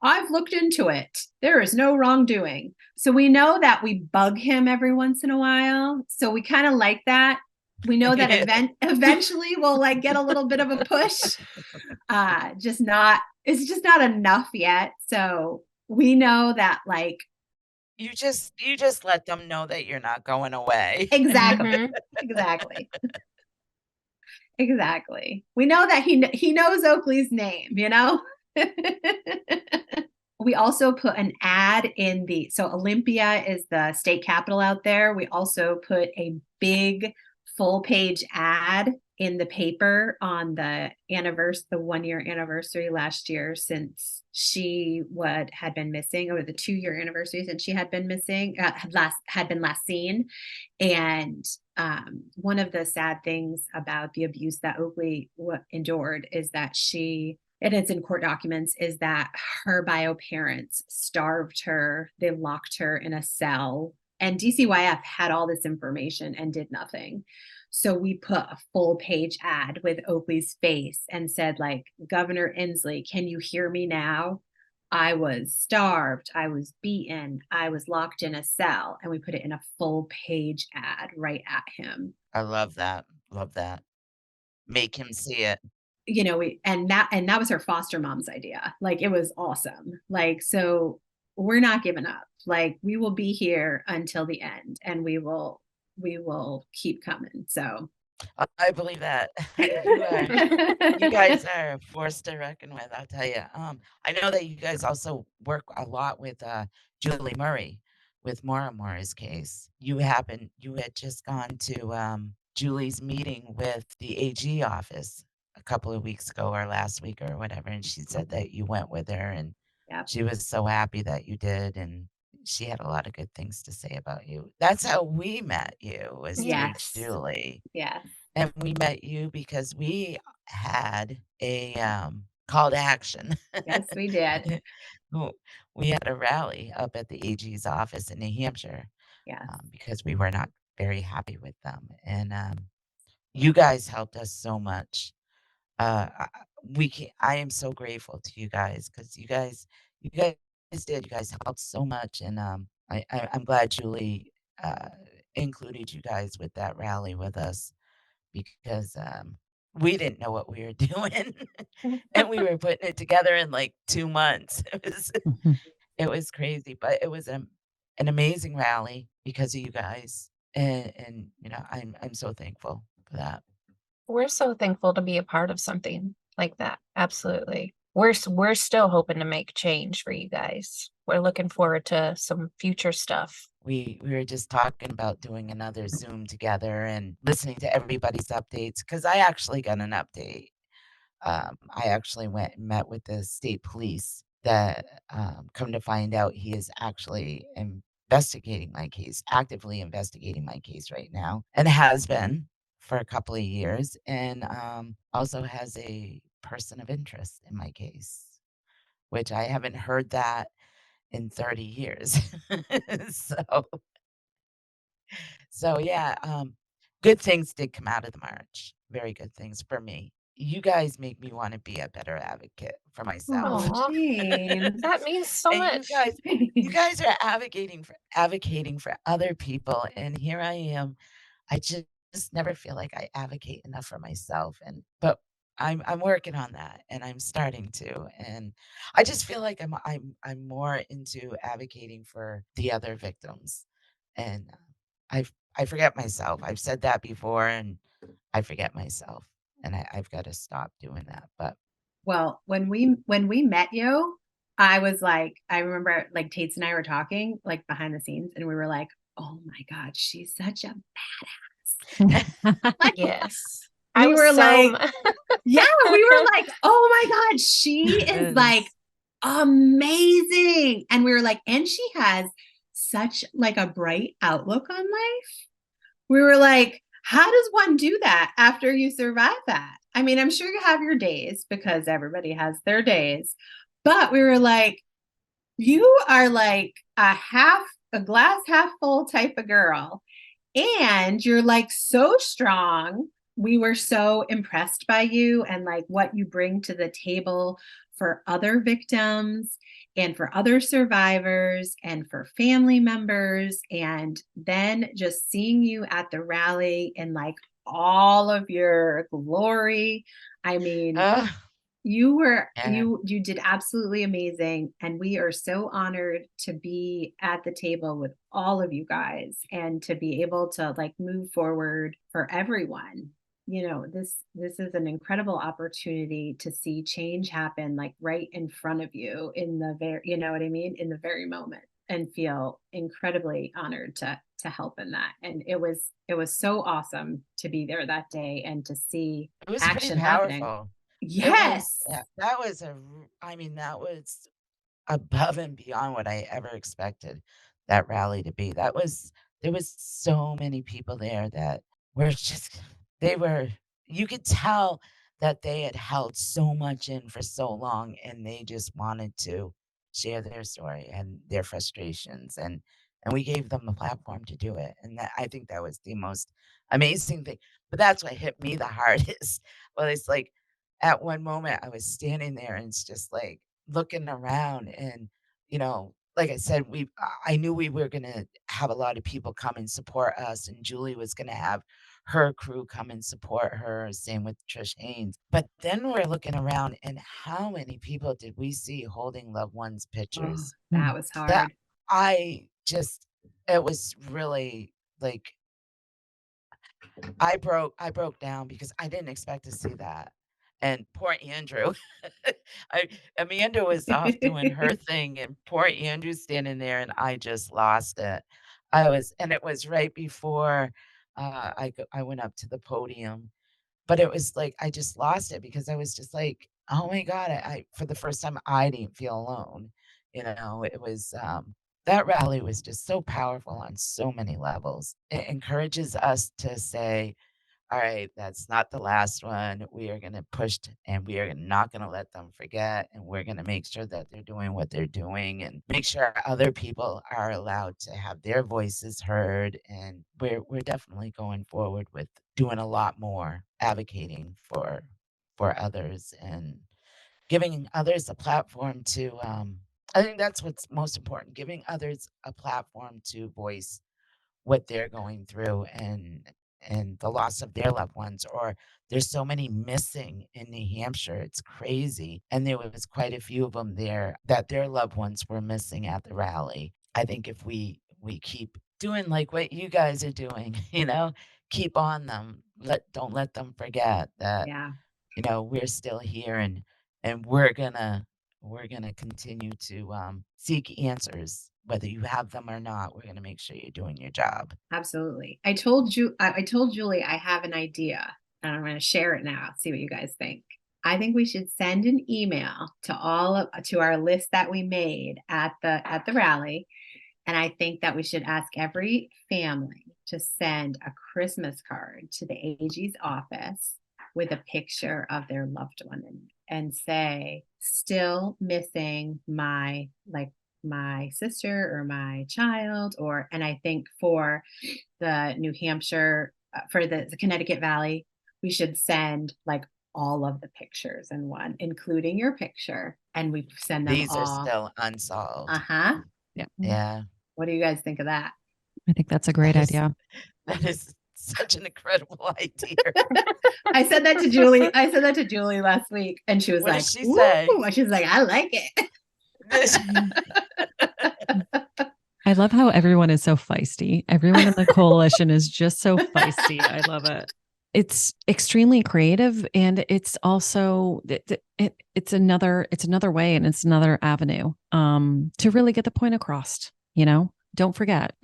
I've looked into it. There is no wrongdoing. So we know that we bug him every once in a while. So we kind of like that. We know that eventually we'll like get a little bit of a push. It's just not enough yet. So we know that like You just let them know that you're not going away. exactly. Exactly. We know that he knows Oakley's name, We also put an ad in so Olympia is the state capital out there. We also put a big full page ad in the paper on the 1-year anniversary last year since she had been missing, or the 2-year anniversary since she had been missing, had been last seen. And one of the sad things about the abuse that Oakley endured is that and it's in court documents, is that her bio parents starved her. They locked her in a cell, and DCYF had all this information and did nothing. So we put a full page ad with Oakley's face and said, like, Governor Inslee, can you hear me now? I was starved. I was beaten. I was locked in a cell. And we put it in a full page ad right at him. I love that. Love that. Make him see it. And that was her foster mom's idea. Like, it was awesome. Like, so we're not giving up. Like, we will be here until the end, and we will keep coming. So I believe that. You guys are a force to reckon with, I'll tell you. I know that you guys also work a lot with Julie Murray with Maura Murray's case. You had just gone to Julie's meeting with the AG office a couple of weeks ago or last week or whatever, and she said that you went with her, and Yep. she was so happy that you did, and she had a lot of good things to say about you. That's how we met you, was through Yes. Julie. Yes. And we met you because we had a call to action. Yes, we did. w- we had a rally up at the AG's office in New Hampshire Yes. because we were not very happy with them. And you guys helped us so much. I am so grateful to you guys because you guys did. You guys helped so much. And I'm glad Julie uh, included you guys with that rally with us because we didn't know what we were doing. And we were putting it together in like 2 months. Mhm. It was crazy, but it was an amazing rally because of you guys. And I'm so thankful for that. We're so thankful to be a part of something like that. Absolutely. We're still hoping to make change for you guys. We're looking forward to some future stuff. We were just talking about doing another Zoom together and listening to everybody's updates because I actually got an update. I actually went and met with the state police that come to find out he is actually investigating my case, actively investigating my case right now, and has been for a couple of years, and also has a person of interest in my case, which I haven't heard that in 30 years. so so yeah, good things did come out of the march. Very good things for me. You guys make me want to be a better advocate for myself. Oh, Oh, James. that means so And much. you guys are advocating for other people, and here I am. I just never feel like I advocate enough for myself, but I'm working on that, and I'm starting to, and I just feel like I'm more into advocating for the other victims, and I forget myself. I've said that before, and I forget myself, and I've got to stop doing that. But Well, when we met you, I was like, I remember like Tates and I were talking like behind the scenes, and we were like, "Oh my God, she's such a like." Yes. I We was were so like, yeah, we were like, "Oh my God, she is like yes. amazing," and we were like, "And she has such like a bright outlook on life." We were like, how does one do that after you survive that? I mean, I'm sure you have your days because everybody has their days, but we were like, you are like a glass half full type of girl. And you're like so strong. We were so impressed by you and like what you bring to the table for other victims and for other survivors and for family members. And then just seeing you at the rally and like all of your glory. I mean, Uh, yeah. you did absolutely amazing, and we are so honored to be at the table with all of you guys and to be able to like move forward for everyone. This is an incredible opportunity to see change happen like right in front of you in the very, you know what I mean, in the very moment, and feel incredibly honored to help in that. And it was so awesome to be there that day and to see It was pretty action happening. powerful. It was Yes. that was I mean, that was above and beyond what I ever expected that rally to be. There was so many people there that were just they were you could tell that they had held so much in for so long and they just wanted to share their story and their frustrations and we gave them the platform to do it. And that I think that was the most amazing thing. But that's what hit me the hardest. Well, it's like at one moment I was standing there and it's just like looking around and like I said, I knew we were gonna have a lot of people come and support us, and Julie was gonna have her crew come and support her, same with Trish Haynes. But then we're looking around and how many people did we see holding loved ones' Oh, pictures? that was That hard. I just it was really like I broke down because I didn't expect to see that. And poor Andrew. I Amanda was off doing her thing and poor Andrew standing there and I just lost it. And it was right before I went up to the podium. But it was like I just lost it because I was just like, oh my God, I for the first time I didn't feel alone. It was that rally was just so powerful on so many levels. It encourages us to say, all right, that's not the last one. We are going to push and we are not going to let them forget. And we're going to make sure that they're doing what they're doing and make sure other people are allowed to have their voices heard. And we're definitely going forward with doing a lot more advocating for others and giving others a platform to I think that's what's most important, giving others a platform to voice what they're going through and the loss of their loved ones, or there's so many missing in New Hampshire, it's crazy, and there was quite a few of them there that their loved ones were missing at the rally. I think if we keep doing like what you guys are doing, keep on them, don't let them forget that Yeah, we're still here and we're gonna continue to seek answers, whether you have them or not. We're gonna make sure you're doing your job. absolutely. I told Julie I have an idea, and I'm going to share it now. See what you guys think. I think we should send an email to our list that we made at the rally, and I think that we should ask every family to send a Christmas card to the AG's office with a picture of their loved one and say, still missing my sister or my child. And I think for the New Hampshire, for the Connecticut Valley, we should send like all of the pictures in one, including your picture, and we send them These are all. still unsolved. Uh-huh. Yeah. Yeah. What do you guys think of that? I think that's a great That is idea. that is such an incredible idea. I said that to Julie. I said that to Julie last week, and she was What did like, she "Ooh." say? She was like, "I like it." This I love how everyone is so feisty. Everyone in the coalition is just so feisty. I love it. It's extremely creative, and it's also it's another way, and it's another avenue to really get the point across. Don't forget.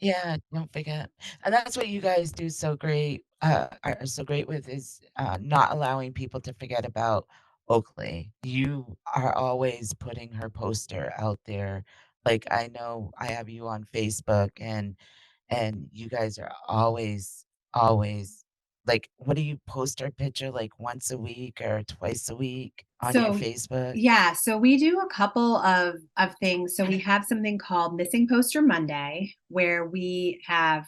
Yeah, don't forget. And that's what you guys do so great, are so great with is not allowing people to forget about Oakley. You are always putting her poster out there. Like I know I have you on Facebook and you guys are always like what do you post her picture like once a week or twice a week on your So Facebook? yeah, so we do a couple of things. So we have something called Missing Poster Monday, where we have,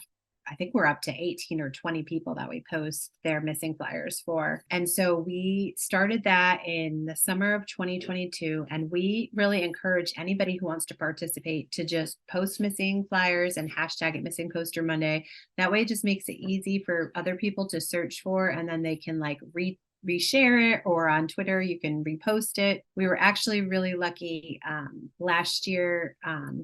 I think we're up to 18 or 20 people that we post their missing flyers for. And so we started that in the summer of 2022. And we really encourage anybody who wants to participate to just post missing flyers and hashtag it Missing Poster Monday. That way it just makes it easy for other people to search for, and then they can like reshare it, or on Twitter, you can repost it. We were actually really lucky last year.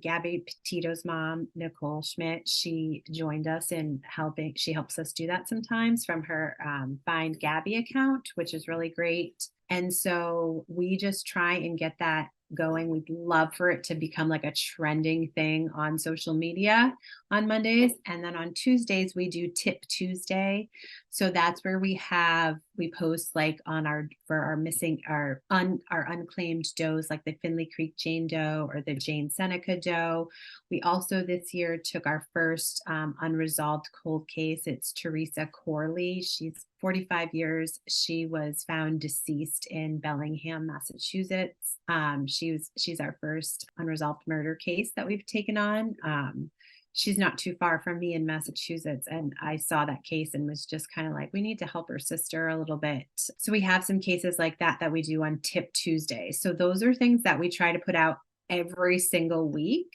Gabby Petito's mom, Nicole Schmidt, she joined us in helping. She helps us do that sometimes from her Find Gabby account, which is really great. And so we just try and get that going. We'd love for it to become like a trending thing on social media on Mondays. And then on Tuesdays, we do Tip Tuesday. So that's where we post like on our unclaimed does, like the Finley Creek Jane Doe or the Jane Seneca Doe. We also this year took our first unresolved cold case. It's Teresa Corley. She's 45 years. She was found deceased in Bellingham, Massachusetts. She's our first unresolved murder case that we've taken on. She's not too far from me in Massachusetts. And I saw that case and was just kind of like, we need to help her sister a little bit. So we have some cases like that we do on Tip Tuesday. So those are things that we try to put out every single week.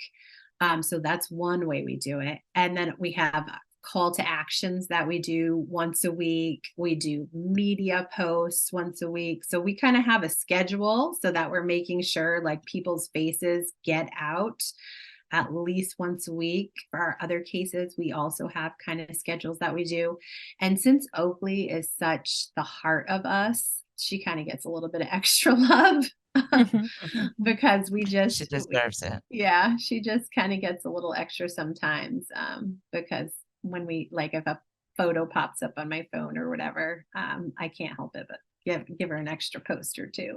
So that's one way we do it. And then we have call to actions that we do once a week. We do media posts once a week. So we kind of have a schedule so that we're making sure like people's faces get out at least once a week. For our other cases, we also have kind of schedules that we do. And since Oakley is such the heart of us, she kind of gets a little bit of extra love because She deserves it. yeah, she just kind of gets a little extra sometimes because when we like if a photo pops up on my phone or whatever, I can't help it but give her an extra post or two.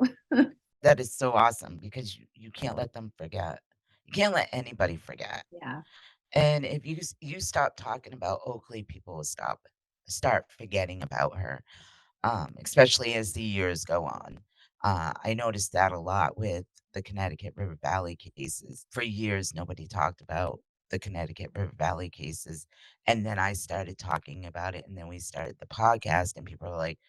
That is so awesome because you can't let them forget. You can't let anybody forget. Yeah. And if you stop talking about Oakley, people will start forgetting about her, especially as the years go on. I noticed that a lot with the Connecticut River Valley cases. For years, nobody talked about the Connecticut River Valley cases. And then I started talking about it, and then we started the podcast, and people are like,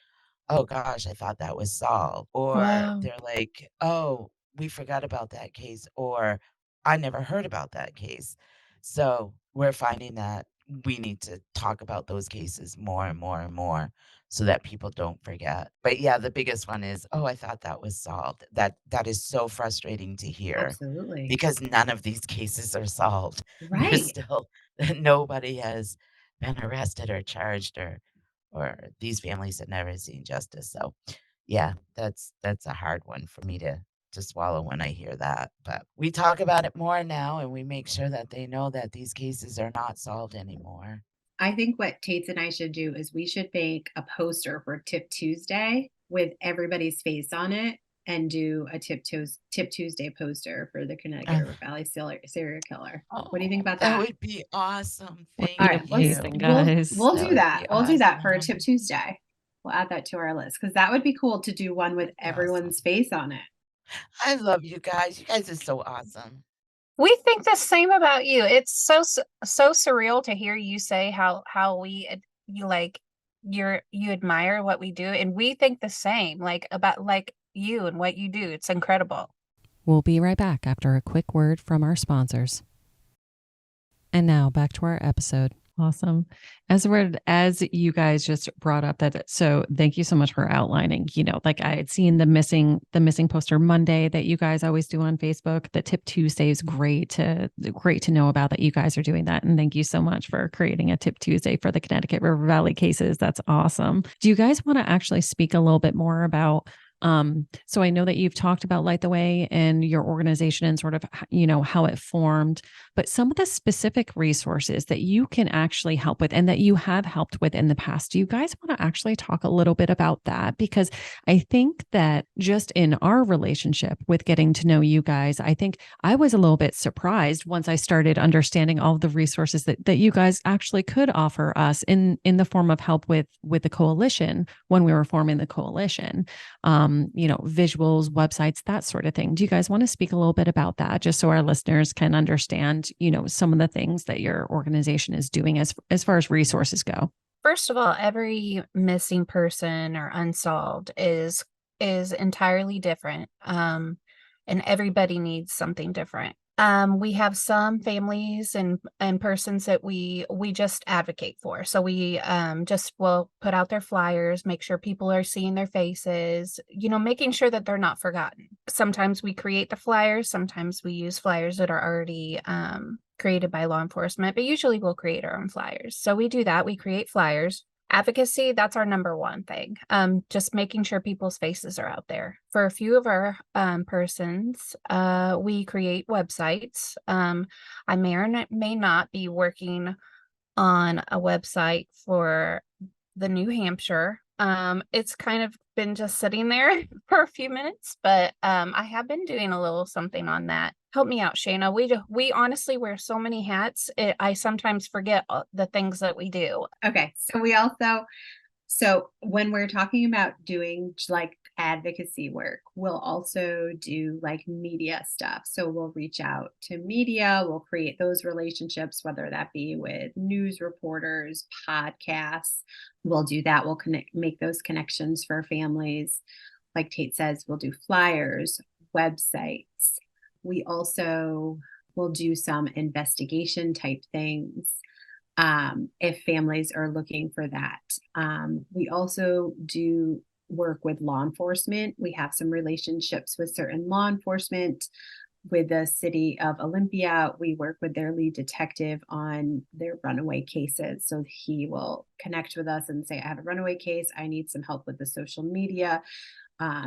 "Oh gosh, I thought that was solved." Or Wow. they're like, "Oh, we forgot about that case," or "I never heard about that case." So we're finding that we need to talk about those cases more and more and more so that people don't forget. But yeah, the biggest one is, "Oh, I thought that was solved." That is so frustrating to hear Absolutely. because none of these cases are solved. They're Right. still nobody has been arrested or charged or these families have never seen justice. So, yeah, that's a hard one for me to swallow when I hear that. But we talk about it more now, and we make sure that they know that these cases are not solved anymore. I think what Tates and I should do is we should make a poster for Tip Tuesday with everybody's face on it and do a Tip Tuesday poster for the Connecticut Uh, River Valley serial killer. What do you think oh, about that that? would be awesome. Would All be Thank right, let's you. amazing, guys. we'll That do would that. be We'll do that for a Tip awesome. Tuesday. We'll add that to our list because that would be cool to do one with everyone's Awesome. face on it. I love you guys. You guys are so awesome. We think the same about you. It's so surreal to hear you say how you like you admire what we do, and we think the same, like about like you and what you do. It's incredible. We'll be right back after a quick word from our sponsors. And now back to our episode. Awesome. As you guys just brought up that, so thank you so much for outlining, like I had seen the missing poster Monday that you guys always do on Facebook. The Tip Tuesday is great to know about that you guys are doing that. And thank you so much for creating a Tip Tuesday for the Connecticut River Valley cases. That's awesome. Do you guys want to actually speak a little bit more about so I know that you've talked about Light the Way and your organization and sort of, how it formed, but some of the specific resources that you can actually help with and that you have helped with in the past. Do you guys want to actually talk a little bit about that? Because I think that just in our relationship with getting to know you guys, I think I was a little bit surprised once I started understanding all of the resources that you guys actually could offer us in the form of help with the coalition when we were forming the coalition. Visuals, websites, that sort of thing. Do you guys want to speak a little bit about that just so our listeners can understand, some of the things that your organization is doing as far as resources go? First of all, every missing person or unsolved is entirely different. And everybody needs something different. We have some families and persons that we just advocate for. So we just will put out their flyers, make sure people are seeing their faces, making sure that they're not forgotten. Sometimes we create the flyers, sometimes we use flyers that are already created by law enforcement, but usually we'll create our own flyers. So we do that. We create flyers. Advocacy, that's our number one thing. Just making sure people's faces are out there. For a few of our persons, we create websites. I may or may not be working on a website for the New Hampshire. It's kind of been just sitting there for a few minutes, but I have been doing a little something on that. Help me out, Shayna. We honestly wear so many hats. I sometimes forget the things that we do. Okay. So when we're talking about doing like advocacy work, we'll also do like media stuff. So we'll reach out to media, we'll create those relationships, whether that be with news reporters, podcasts. We'll do that. We'll make those connections for families. Like Tate says, we'll do flyers, websites. We also will do some investigation type things if families are looking for that. We also do work with law enforcement. We have some relationships with certain law enforcement. With the city of Olympia, we work with their lead detective on their runaway cases. So he will connect with us and say, I have a runaway case. I need some help with the social media.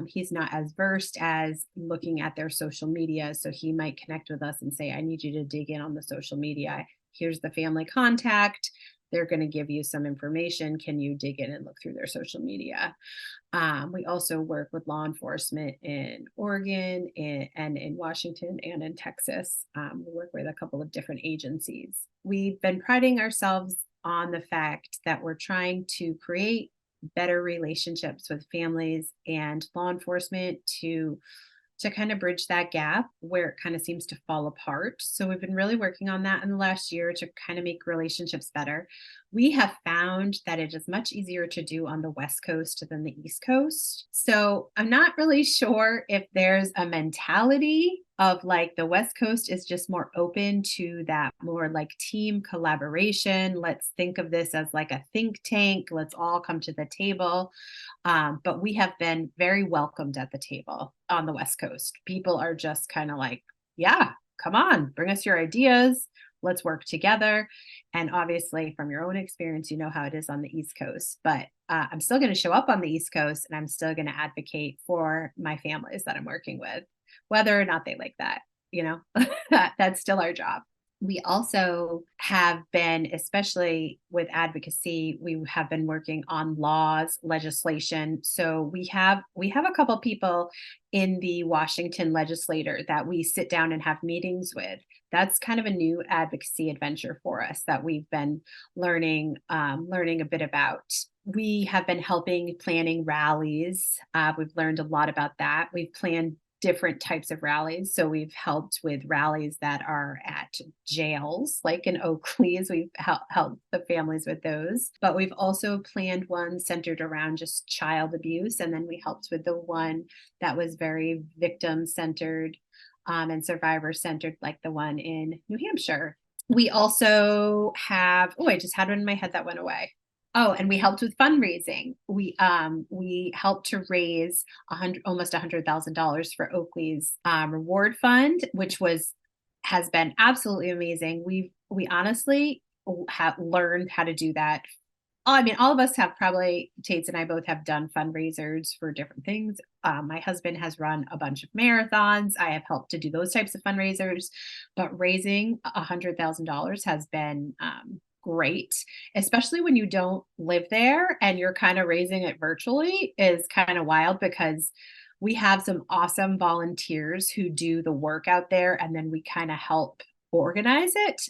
He's not as versed as looking at their social media. So he might connect with us and say, I need you to dig in on the social media. Here's the family contact. They're going to give you some information. Can you dig in and look through their social media? We also work with law enforcement in Oregon and in Washington and in Texas. We work with a couple of different agencies. We've been priding ourselves on the fact that we're trying to create better relationships with families and law enforcement to kind of bridge that gap where it kind of seems to fall apart. So we've been really working on that in the last year to kind of make relationships better. We have found that it is much easier to do on the West Coast than the East Coast. So I'm not really sure if there's a mentality of like the West Coast is just more open to that more like team collaboration. Let's think of this as like a think tank. Let's all come to the table. But we have been very welcomed at the table on the West Coast. People are just kind of like, yeah, come on, bring us your ideas. Let's work together. And obviously, from your own experience, you know how it is on the East Coast. But I'm still going to show up on the East Coast and I'm still going to advocate for my families that I'm working with, whether or not they like that. That's still our job. We also have been, especially with advocacy, we have been working on laws, legislation. So we have a couple people in the Washington legislature that we sit down and have meetings with. That's kind of a new advocacy adventure for us that we've been learning a bit about. We have been planning rallies. We've learned a lot about that. We've planned different types of rallies. So we've helped with rallies that are at jails, like in Oakley's. We've helped the families with those. But we've also planned one centered around just child abuse. And then we helped with the one that was very victim-centered and survivor-centered, like the one in New Hampshire. We also have, I just had one in my head that went away. Oh, and we helped with fundraising. We helped to raise almost $100,000 for Oakley's reward fund, which has been absolutely amazing. We honestly have learned how to do that. I mean, all of us have probably, Tates and I both have done fundraisers for different things. My husband has run a bunch of marathons. I have helped to do those types of fundraisers, but raising $100,000 has been great, especially when you don't live there and you're kind of raising it virtually is kind of wild because we have some awesome volunteers who do the work out there and then we kind of help organize it.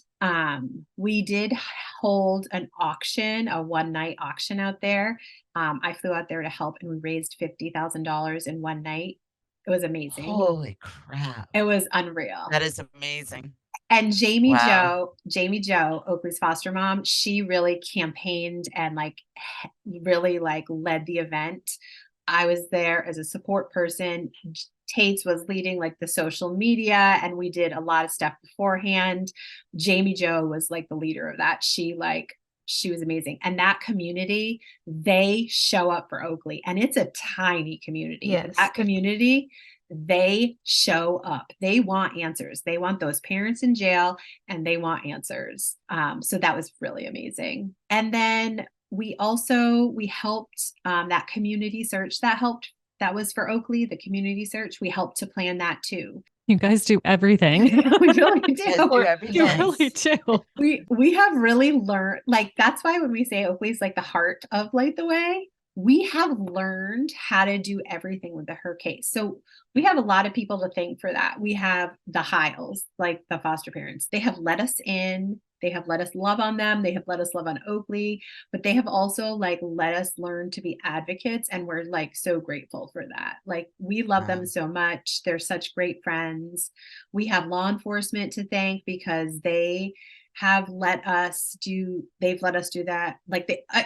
We did hold an auction, a one-night auction out there. I flew out there to help and we raised $50,000 in one night. It was amazing. Holy crap. It was unreal. That is amazing. And Jamie Wow. Jo, Oakley's foster mom, she really campaigned and really led the event. I was there as a support person. Tates was leading like the social media and we did a lot of stuff beforehand. Jamie Jo was like the leader of that. She was amazing. And that community, they show up for Oakley and it's a tiny community. Yes. That community, they show up. They want answers. They want those parents in jail and they want answers. So that was really amazing. And then we helped that community search that was for Oakley, the community search. We helped to plan that too. You guys do everything. We really do. Yes, do everything. You really do. We have really learned, that's why when we say Oakley's like the heart of Light the Way, we have learned how to do everything with her case. So we have a lot of people to thank for that. We have the Hiles, like the foster parents. They have let us in. They have let us love on them. They have let us love on Oakley, but they have also let us learn to be advocates. And we're so grateful for that. We love them so much. They're such great friends. We have law enforcement to thank because they've let us do that.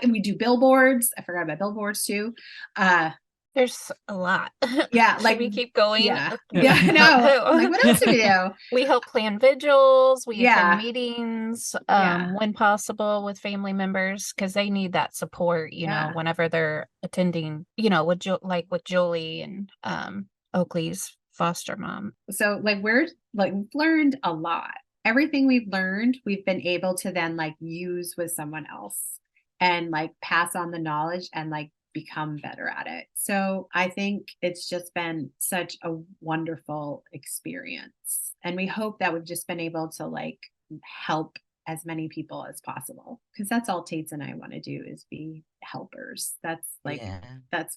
We do billboards. I forgot about billboards too. There's a lot. Yeah. Should we keep going? Yeah. Yeah. No. What else do we do? We help plan vigils. We Yeah. attend meetings Yeah. when possible with family members because they need that support, Yeah. whenever they're attending, with Julie and Oakley's foster mom. So we've learned a lot. Everything we've learned, we've been able to then use with someone else and pass on the knowledge and become better at it. So I think it's just been such a wonderful experience. And we hope that we've just been able to help as many people as possible, because that's all Tates and I want to do, is be helpers. That's like, Yeah.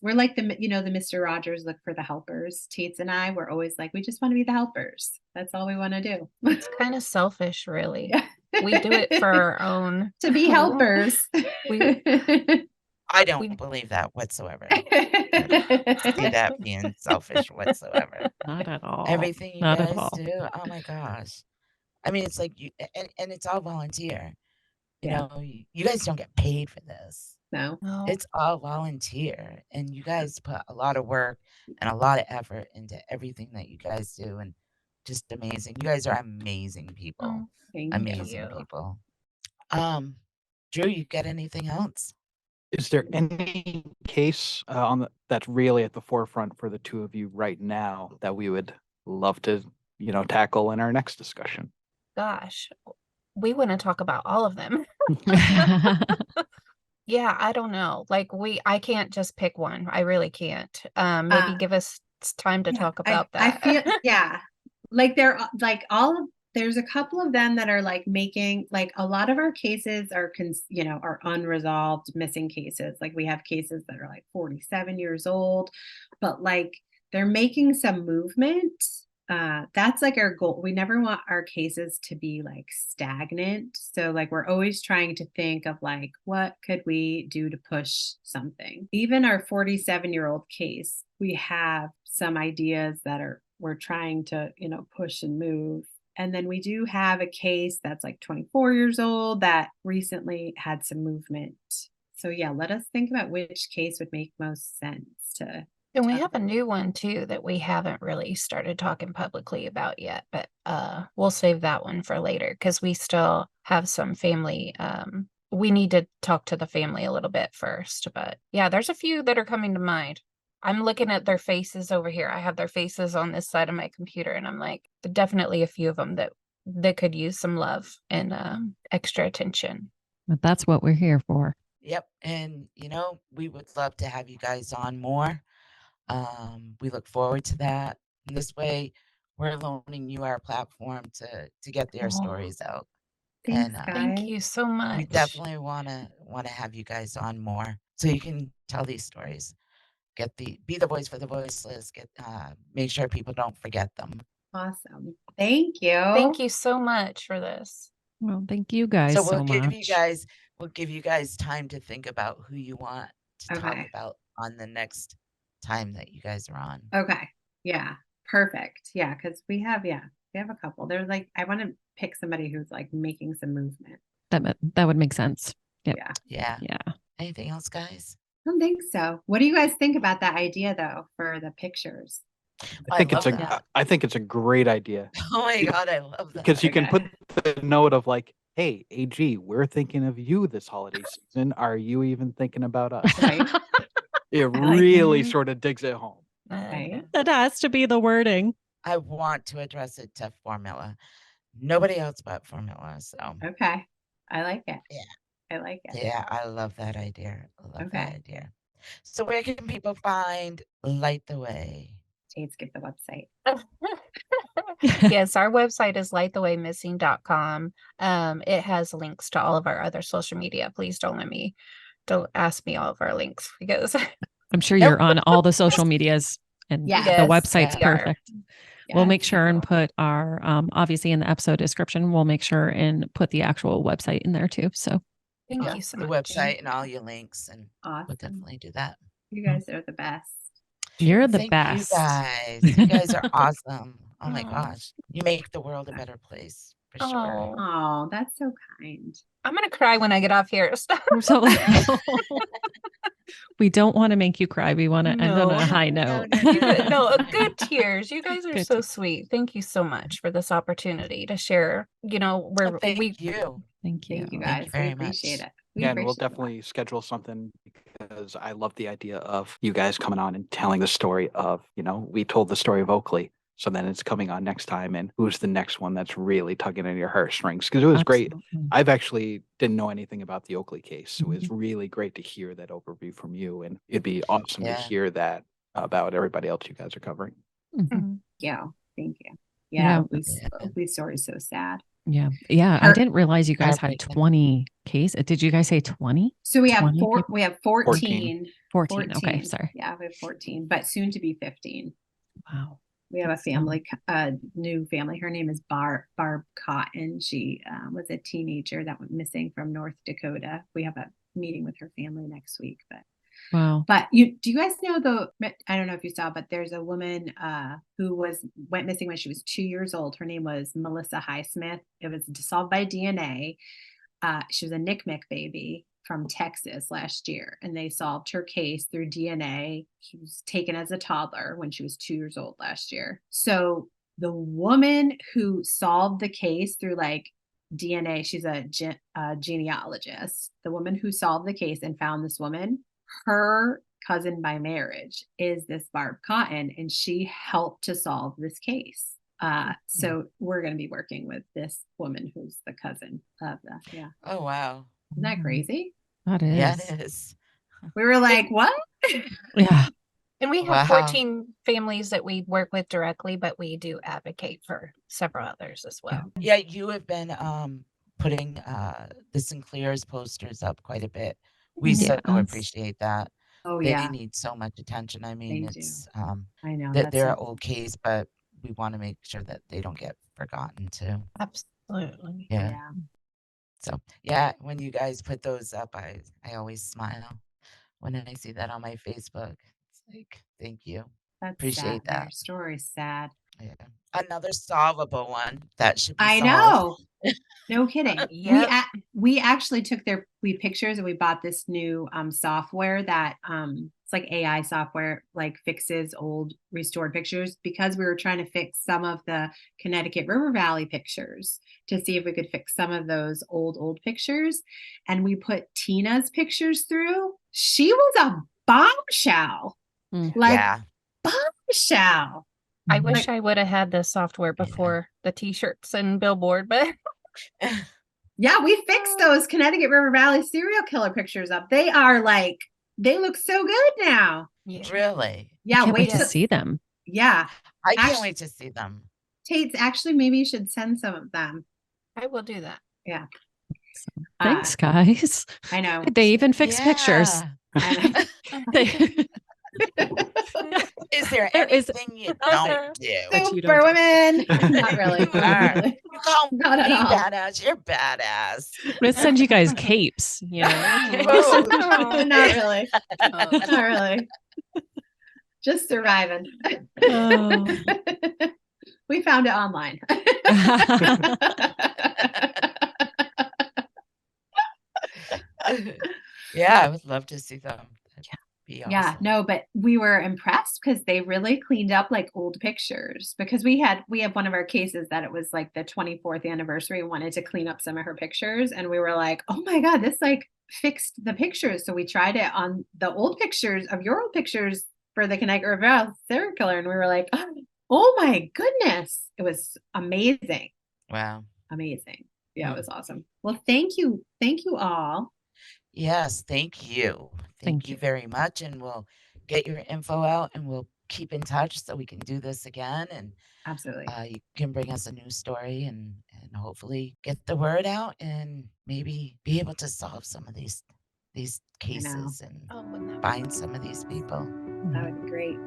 we're like the Mr. Rogers, look for the helpers. Tates and I, we're always like, we just want to be the helpers. That's all we want to do. It's kind of selfish, really. Yeah. We do it for our own. To be helpers. I don't We- believe that whatsoever. I don't see that being selfish whatsoever. Not at all. Everything you Not at guys all. do, oh my gosh. I mean, it's like you, and it's all volunteer. You Yeah. know, you guys don't get paid for this. No. No. It's all volunteer, and you guys put a lot of work and a lot of effort into everything that you guys do, and just amazing. You guys are amazing people. Oh, Thank Amazing you. people. Drew, you got anything else? Is there any case that's really at the forefront for the two of you right now that we would love to, tackle in our next discussion? Gosh, we want to talk about all of them. Yeah, I don't know. Like I can't just pick one. I really can't. Maybe give us time to talk about that. I feel, yeah, like they're like there's a couple of them that are like making, like a lot of our cases are, are unresolved missing cases. Like we have cases that are like 47 years old, but like they're making some movement. That's like our goal. We never want our cases to be like stagnant. So like we're always trying to think of like, what could we do to push something? Even our 47-year-old case, we have some ideas that we're trying to, push and move. And then we do have a case that's like 24 years old that recently had some movement. So yeah, let us think about which case would make most sense to. And we have a new one too that we haven't really started talking publicly about yet, but we'll save that one for later because we still have some family. We need to talk to the family a little bit first, but yeah, there's a few that are coming to mind. I'm looking at their faces over here. I have their faces on this side of my computer, and I'm like, definitely a few of them that could use some love and extra attention. But that's what we're here for. Yep. And, we would love to have you guys on more. We look forward to that. And this way, we're loaning you our platform to get their stories out. Thanks, And guys. Thank you so much. we definitely want to have you guys on more so you can tell these stories. Be the voice for the voiceless. Make sure people don't forget them. Awesome. Thank you. Thank you so much for this. Well, thank you guys So so much. we'll give you guys time to think about who you want to talk about on the next time that you guys are on. Okay. Yeah. Perfect. Yeah. Cause we have a couple. They're like, I want to pick somebody who's like making some movement. That would make sense. Yep. Yeah. Yeah. Anything else, guys? I don't think so. What do you guys think about that idea though, for the pictures? I think it's a great idea. Oh my God, I love that. Because you can put the note of like, hey, AG, we're thinking of you this holiday season. Are you even thinking about us? Right. It really sort of digs it home. Right. That has to be the wording. I want to address it to Formula. Nobody else but Formula. So Okay. I like it. Yeah. I like it. Yeah, I love that idea. That idea. So where can people find Light the Way? Tates, give the website. Yes, our website is lightthewaymissing.com. It has links to all of our other social media. Please don't ask me all of our links because I'm sure you're on all the social medias and the website's perfect. We'll make sure and put our, obviously in the episode description, we'll make sure and put the actual website in there too. So thank you so much. The website and all your links, and we'll definitely do that. You guys are the best. You're the Thank best. You guys. You guys are awesome. Oh my gosh. You make the world a better place for sure. Oh, that's so kind. I'm going to cry when I get off here. So we don't want to make you cry. We want to end on a high note. No, good tears. You guys are so sweet. Thank you so much for this opportunity to share. Thank you. Thank you. Thank you guys. We appreciate it. And we'll definitely schedule something because I love the idea of you guys coming on and telling the story of, we told the story of Oakley. So then it's coming on next time. And who's the next one that's really tugging at your heartstrings? Because it was great. I've actually didn't know anything about the Oakley case. So it was really great to hear that overview from you. And it'd be awesome to hear that about everybody else you guys are covering. Yeah. Thank you. Yeah. Oakley's story is so sad. Yeah. Yeah. I Her- didn't realize you guys had Heartbreaking. 20 cases. Did you guys say 20? So we have 20 four. people? We have 14. 14. Okay. Sorry. Yeah, we have 14, but soon to be 15. Wow. We have a That's family, new family. Her name is Barb Cotton. She was a teenager that went missing from North Dakota. We have a meeting with her family next week. Wow. But do you guys know I don't know if you saw, but there's a woman who went missing when she was 2 years old. Her name was Melissa Highsmith. It was solved by DNA. She was a NCMEC baby from Texas last year, and they solved her case through DNA. She was taken as a toddler when she was 2 years old last year. So the woman who solved the case through like DNA, she's a genealogist. The woman who solved the case and found this woman, her cousin by marriage is this Barb Cotton, and she helped to solve this case. So we're going to be working with this woman who's the cousin of the, Oh, wow. Isn't that crazy? That is. Yeah, it is. We were like, what? Yeah. And we Wow. have 14 families that we work with directly, but we do advocate for several others as well. Yeah, you have been putting the Sinclair's posters up quite a bit. We so Yes. appreciate that. Oh, They yeah. need so much attention. I mean, They do. it's I know. that That's they're so- old case, but we want to make sure that they don't get forgotten too. Absolutely. Yeah. Yeah. So yeah, when you guys put those up, I always smile when I see that on my Facebook. It's like, thank you. That's Appreciate sad. Your that. story's sad. Yeah. Another solvable one that should be I solved. know. No kidding. Yep. We actually took their pictures, and we bought this new software that it's like AI software, like fixes old restored pictures, because we were trying to fix some of the Connecticut River Valley pictures to see if we could fix some of those old pictures. And we put Tina's pictures through. She was a bombshell. Like Yeah. bombshell. I wish I would have had this software Yeah. before the t-shirts and billboard, but Yeah, we fixed those Connecticut River Valley serial killer pictures up. They are like, they look so good now. yeah. Really? Yeah, Can't wait to till- see them. Yeah, I can't Actu- wait to see them. Tates, actually, maybe you should send some of them. I will do that. Yeah. Thanks, guys. I know. They even fix pictures. Yeah. They- Is there There is- anything you don't do? That you don't Super do. women. Not really. You are. Really. You call me Not at all. badass. You're badass. I'm gonna send you guys capes. You know? Whoa. Not really. Oh. Not really. Just surviving. Oh. We found it online. Yeah, I would love to see them. That'd be awesome. Yeah, no, but we were impressed because they really cleaned up like old pictures, because we have one of our cases that it was like the 24th anniversary and wanted to clean up some of her pictures. And we were like, oh my God, this like fixed the pictures. So we tried it on the old pictures of your old pictures for the Connecticut River serial killer. And we were like, oh my goodness. It was amazing. Wow. Amazing. Yeah, it was awesome. Well, thank you. Thank you all. Yes, thank you. Thank you you. very much. And we'll get your info out and we'll keep in touch so we can do this again. And Absolutely. you can bring us a new story and hopefully get the word out and maybe be able to solve some of these cases and Oh, wouldn't that be find some of these people. That would be great.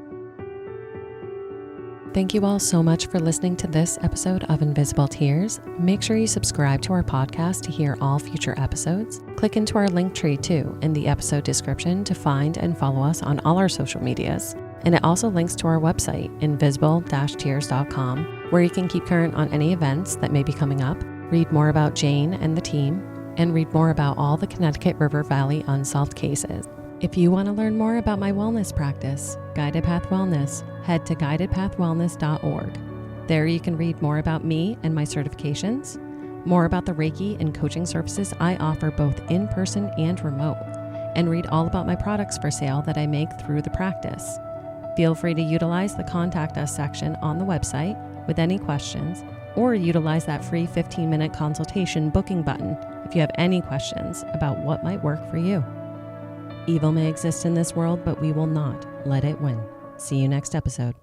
Thank you all so much for listening to this episode of Invisible Tears. Make sure you subscribe to our podcast to hear all future episodes. Click into our link tree too in the episode description to find and follow us on all our social medias. And it also links to our website, invisible-tears.com, where you can keep current on any events that may be coming up, read more about Jane and the team, and read more about all the Connecticut River Valley unsolved cases. If you want to learn more about my wellness practice, Guided Path Wellness, head to guidedpathwellness.org. There you can read more about me and my certifications, more about the Reiki and coaching services I offer both in person and remote, and read all about my products for sale that I make through the practice. Feel free to utilize the Contact Us section on the website with any questions, or utilize that free 15-minute consultation booking button if you have any questions about what might work for you. Evil may exist in this world, but we will not let it win. See you next episode.